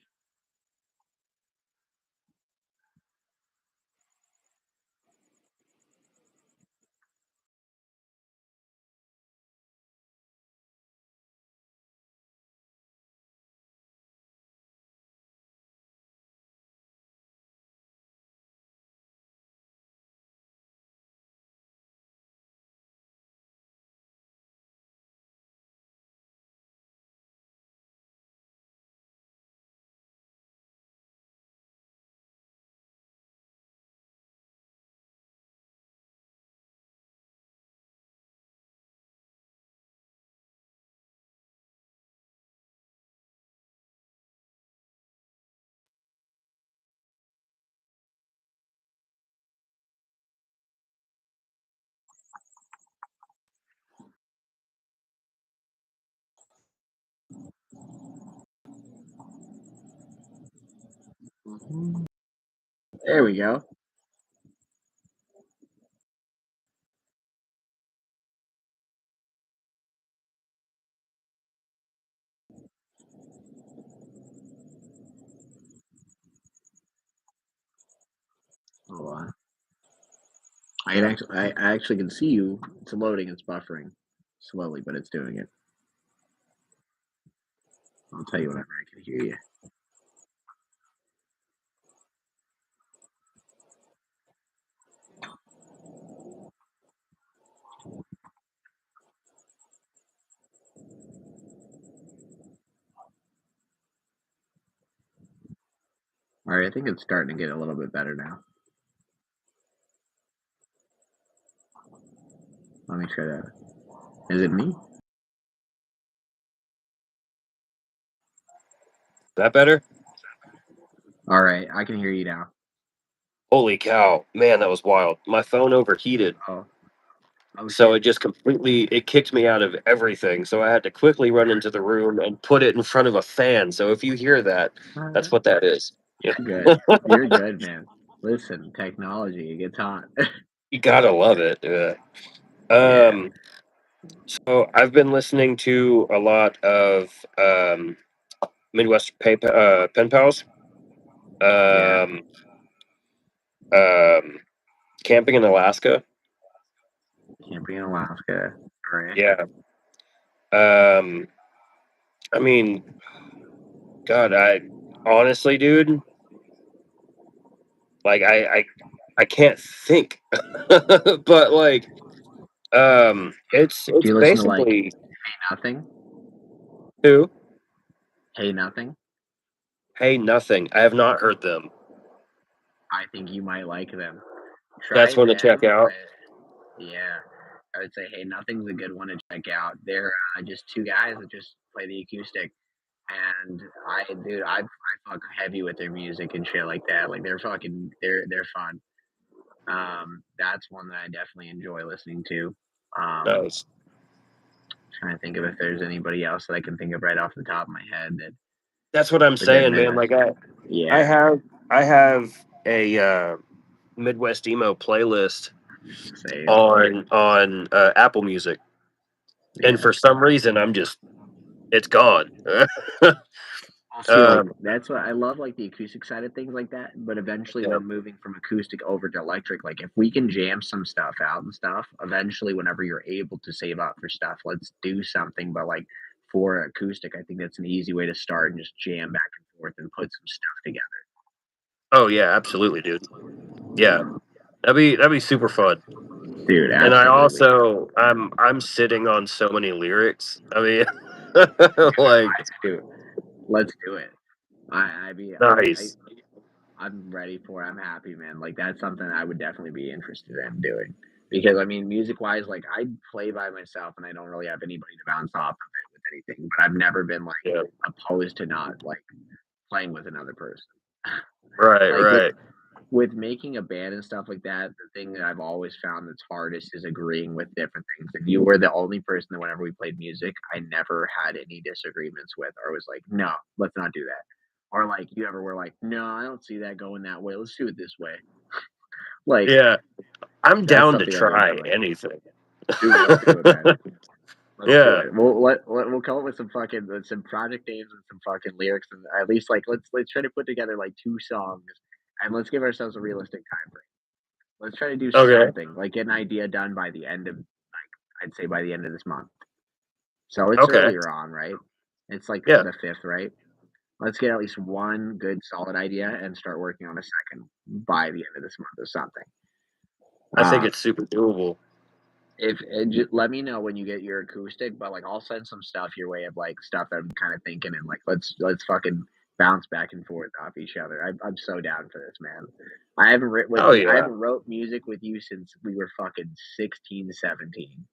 There we go. Hold on. I actually can see you. It's loading. It's buffering slowly, but it's doing it. I'll tell you whenever I can hear you. All right, I think it's starting to get a little bit better now. Let me try that. Is it me? that better? All right, I can hear you now. Holy cow, man, that was wild. My phone overheated, Oh, oh so shit. it just completely it kicked me out of everything. So I had to quickly run into the room and put it in front of a fan. So if you hear that, that's what that is. Yeah. You're good. You're good, man. Listen, technology, it gets hot. You gotta love it. Yeah. Yeah, So I've been listening to a lot of Midwest pen pals, yeah. um, um, camping in Alaska. Camping in Alaska. All right. Yeah. Um, I mean, God, I honestly, dude, like I can't think, but like, Do it's you listen to like basically Nothing? who? Hey Nothing? Hey, nothing. I have not heard them. I think you might like them. That's Try one to check them. out. Yeah, I would say Hey Nothing's a good one to check out. They're just two guys that just play the acoustic. And I fuck heavy with their music and shit like that. Like they're fun. That's one that I definitely enjoy listening to. Nice. Trying to think of if there's anybody else that I can think of right off the top of my head that That's what I'm the good saying, man. Midwest. Like I Yeah, I have a Midwest emo playlist same. on Apple Music, and Yeah. for some reason it's gone. I'll see, like, um, that's what I love, like, the acoustic side of things like that, but eventually yeah. we're moving from acoustic over to electric. Like, if we can jam some stuff out and stuff, eventually, whenever you're able to save up for stuff, let's do something. But, like, for acoustic, I think that's an easy way to start and just jam back and forth and put some stuff together. Oh yeah, absolutely, dude. Yeah, that'd be super fun. Dude, And I absolutely. also I'm sitting on so many lyrics. I mean, like Let's do it. Let's do it. I mean, nice. I'm ready for it. I'm happy, man. Like that's something I would definitely be interested in doing. Because I mean, music wise, like I play by myself and I don't really have anybody to bounce off of it with anything. But I've never been like Yeah. opposed to not like playing with another person. Right. Like Right. with making a band and stuff like that, the thing that I've always found that's hardest is agreeing with different things. And you were the only person that whenever we played music, I never had any disagreements with, or was like, no, let's not do that. Or like you ever were like, no, I don't see that going that way. Let's do it this way. Like Yeah. I'm that's down to something I've always try been like, anything. dude, let's do it, man. Let's do Yeah. it. We'll come up with some fucking with some project names and some fucking lyrics, and at least like let's try to put together like 2 songs, and let's give ourselves a realistic time frame. Let's try to do Okay. something like get an idea done by the end of I'd say by the end of this month. So it's Okay. earlier on, right? It's like Yeah. the 5th, right? Let's get at least one good solid idea and start working on a second by the end of this month or something. I think Uh, it's super doable. if let me know when you get your acoustic, but like I'll send some stuff your way of like stuff I'm kind of thinking and like let's fucking bounce back and forth off each other. I'm so down for this, man. I haven't written with Oh you. I yeah. haven't wrote music with you since we were fucking 16, 17.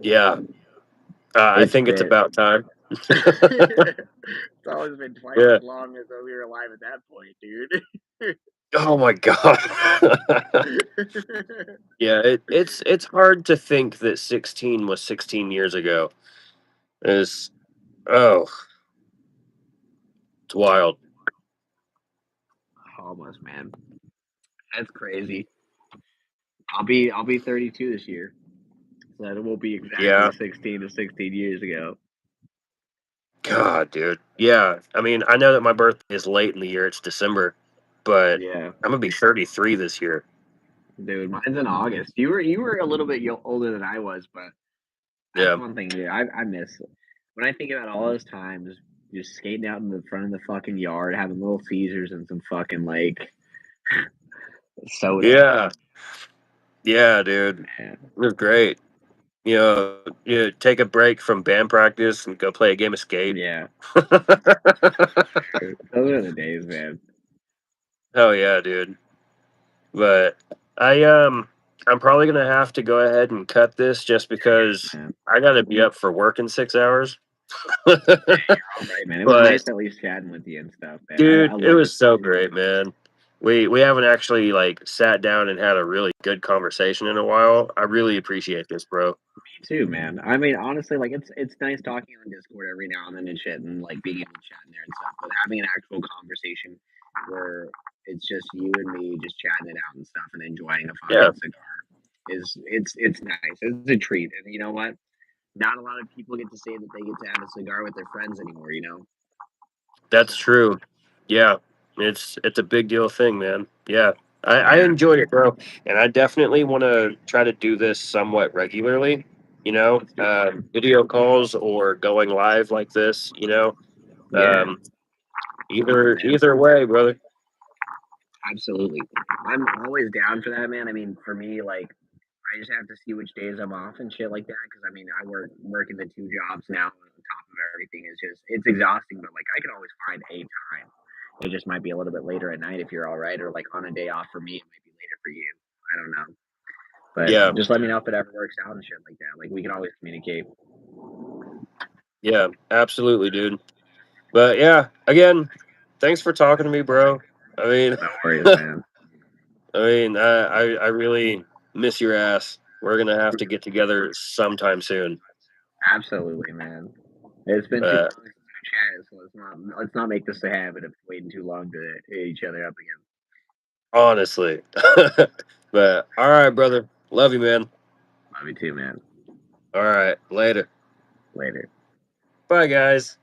Yeah. I It's think it's been about time. it's always been twice Yeah. as long as though we were alive at that point, dude. Oh my god. Yeah, it's hard to think that 16 was 16 years ago. It's oh, it's wild. Almost, man. That's crazy. I'll be 32 this year. So that will be exactly Yeah. 16 to 16 years ago. God, dude. Yeah. I mean, I know that my birthday is late in the year. It's December, but Yeah, I'm gonna be 33 this year. dude. Mine's in August. You were a little bit older than I was, but that's Yeah. one thing, dude. I miss when I think about all those times just skating out in the front of the fucking yard, having little Caesars and some fucking like soda. Yeah. Yeah, dude. Man, It was great. You take a break from band practice and go play a game of skate. yeah. Those are the days, man. Hell yeah, dude. But I I'm probably gonna have to go ahead and cut this just because Man. I gotta be up for work in 6 hours. All right, man. It was But nice at least chatting with you and stuff, man. I dude, it love it. was so great, man. We haven't actually like sat down and had a really good conversation in a while. I really appreciate this, bro. Me too, man. I mean, honestly, like it's nice talking on Discord every now and then and shit, and like being able to chat in there and stuff. But having an actual conversation where it's just you and me just chatting it out and stuff and enjoying a Yeah, fucking cigar is it's nice. It's a treat, and you know what? Not a lot of people get to say that they get to have a cigar with their friends anymore. You know, that's so true. Yeah, it's a big deal thing, man. Yeah, I yeah, enjoyed it, bro, and I definitely want to try to do this somewhat regularly. let's do it, man. Video calls or going live like this. Yeah, Um, man. either way, brother. Absolutely. I'm always down for that, man. I mean, for me, like, I just have to see which days I'm off and shit like that. Because I mean, I working the 2 jobs now on top of everything. It's exhausting, but like I can always find a time. It just might be a little bit later at night if you're all right, or like on a day off for me, it might be later for you. I don't know, Yeah, but just let me know if it ever works out and shit like that. Like we can always communicate. yeah, absolutely, dude. But yeah, again, thanks for talking to me, bro. I mean, No worries, man. I really miss your ass. We're gonna have to get together sometime soon. Absolutely, man. It's been too But long since we chatted, so let's not make this a habit of waiting too long to hit each other up again. honestly, but all right, brother. Love you, man. Love you too, man. All right, later. Later. Bye, guys.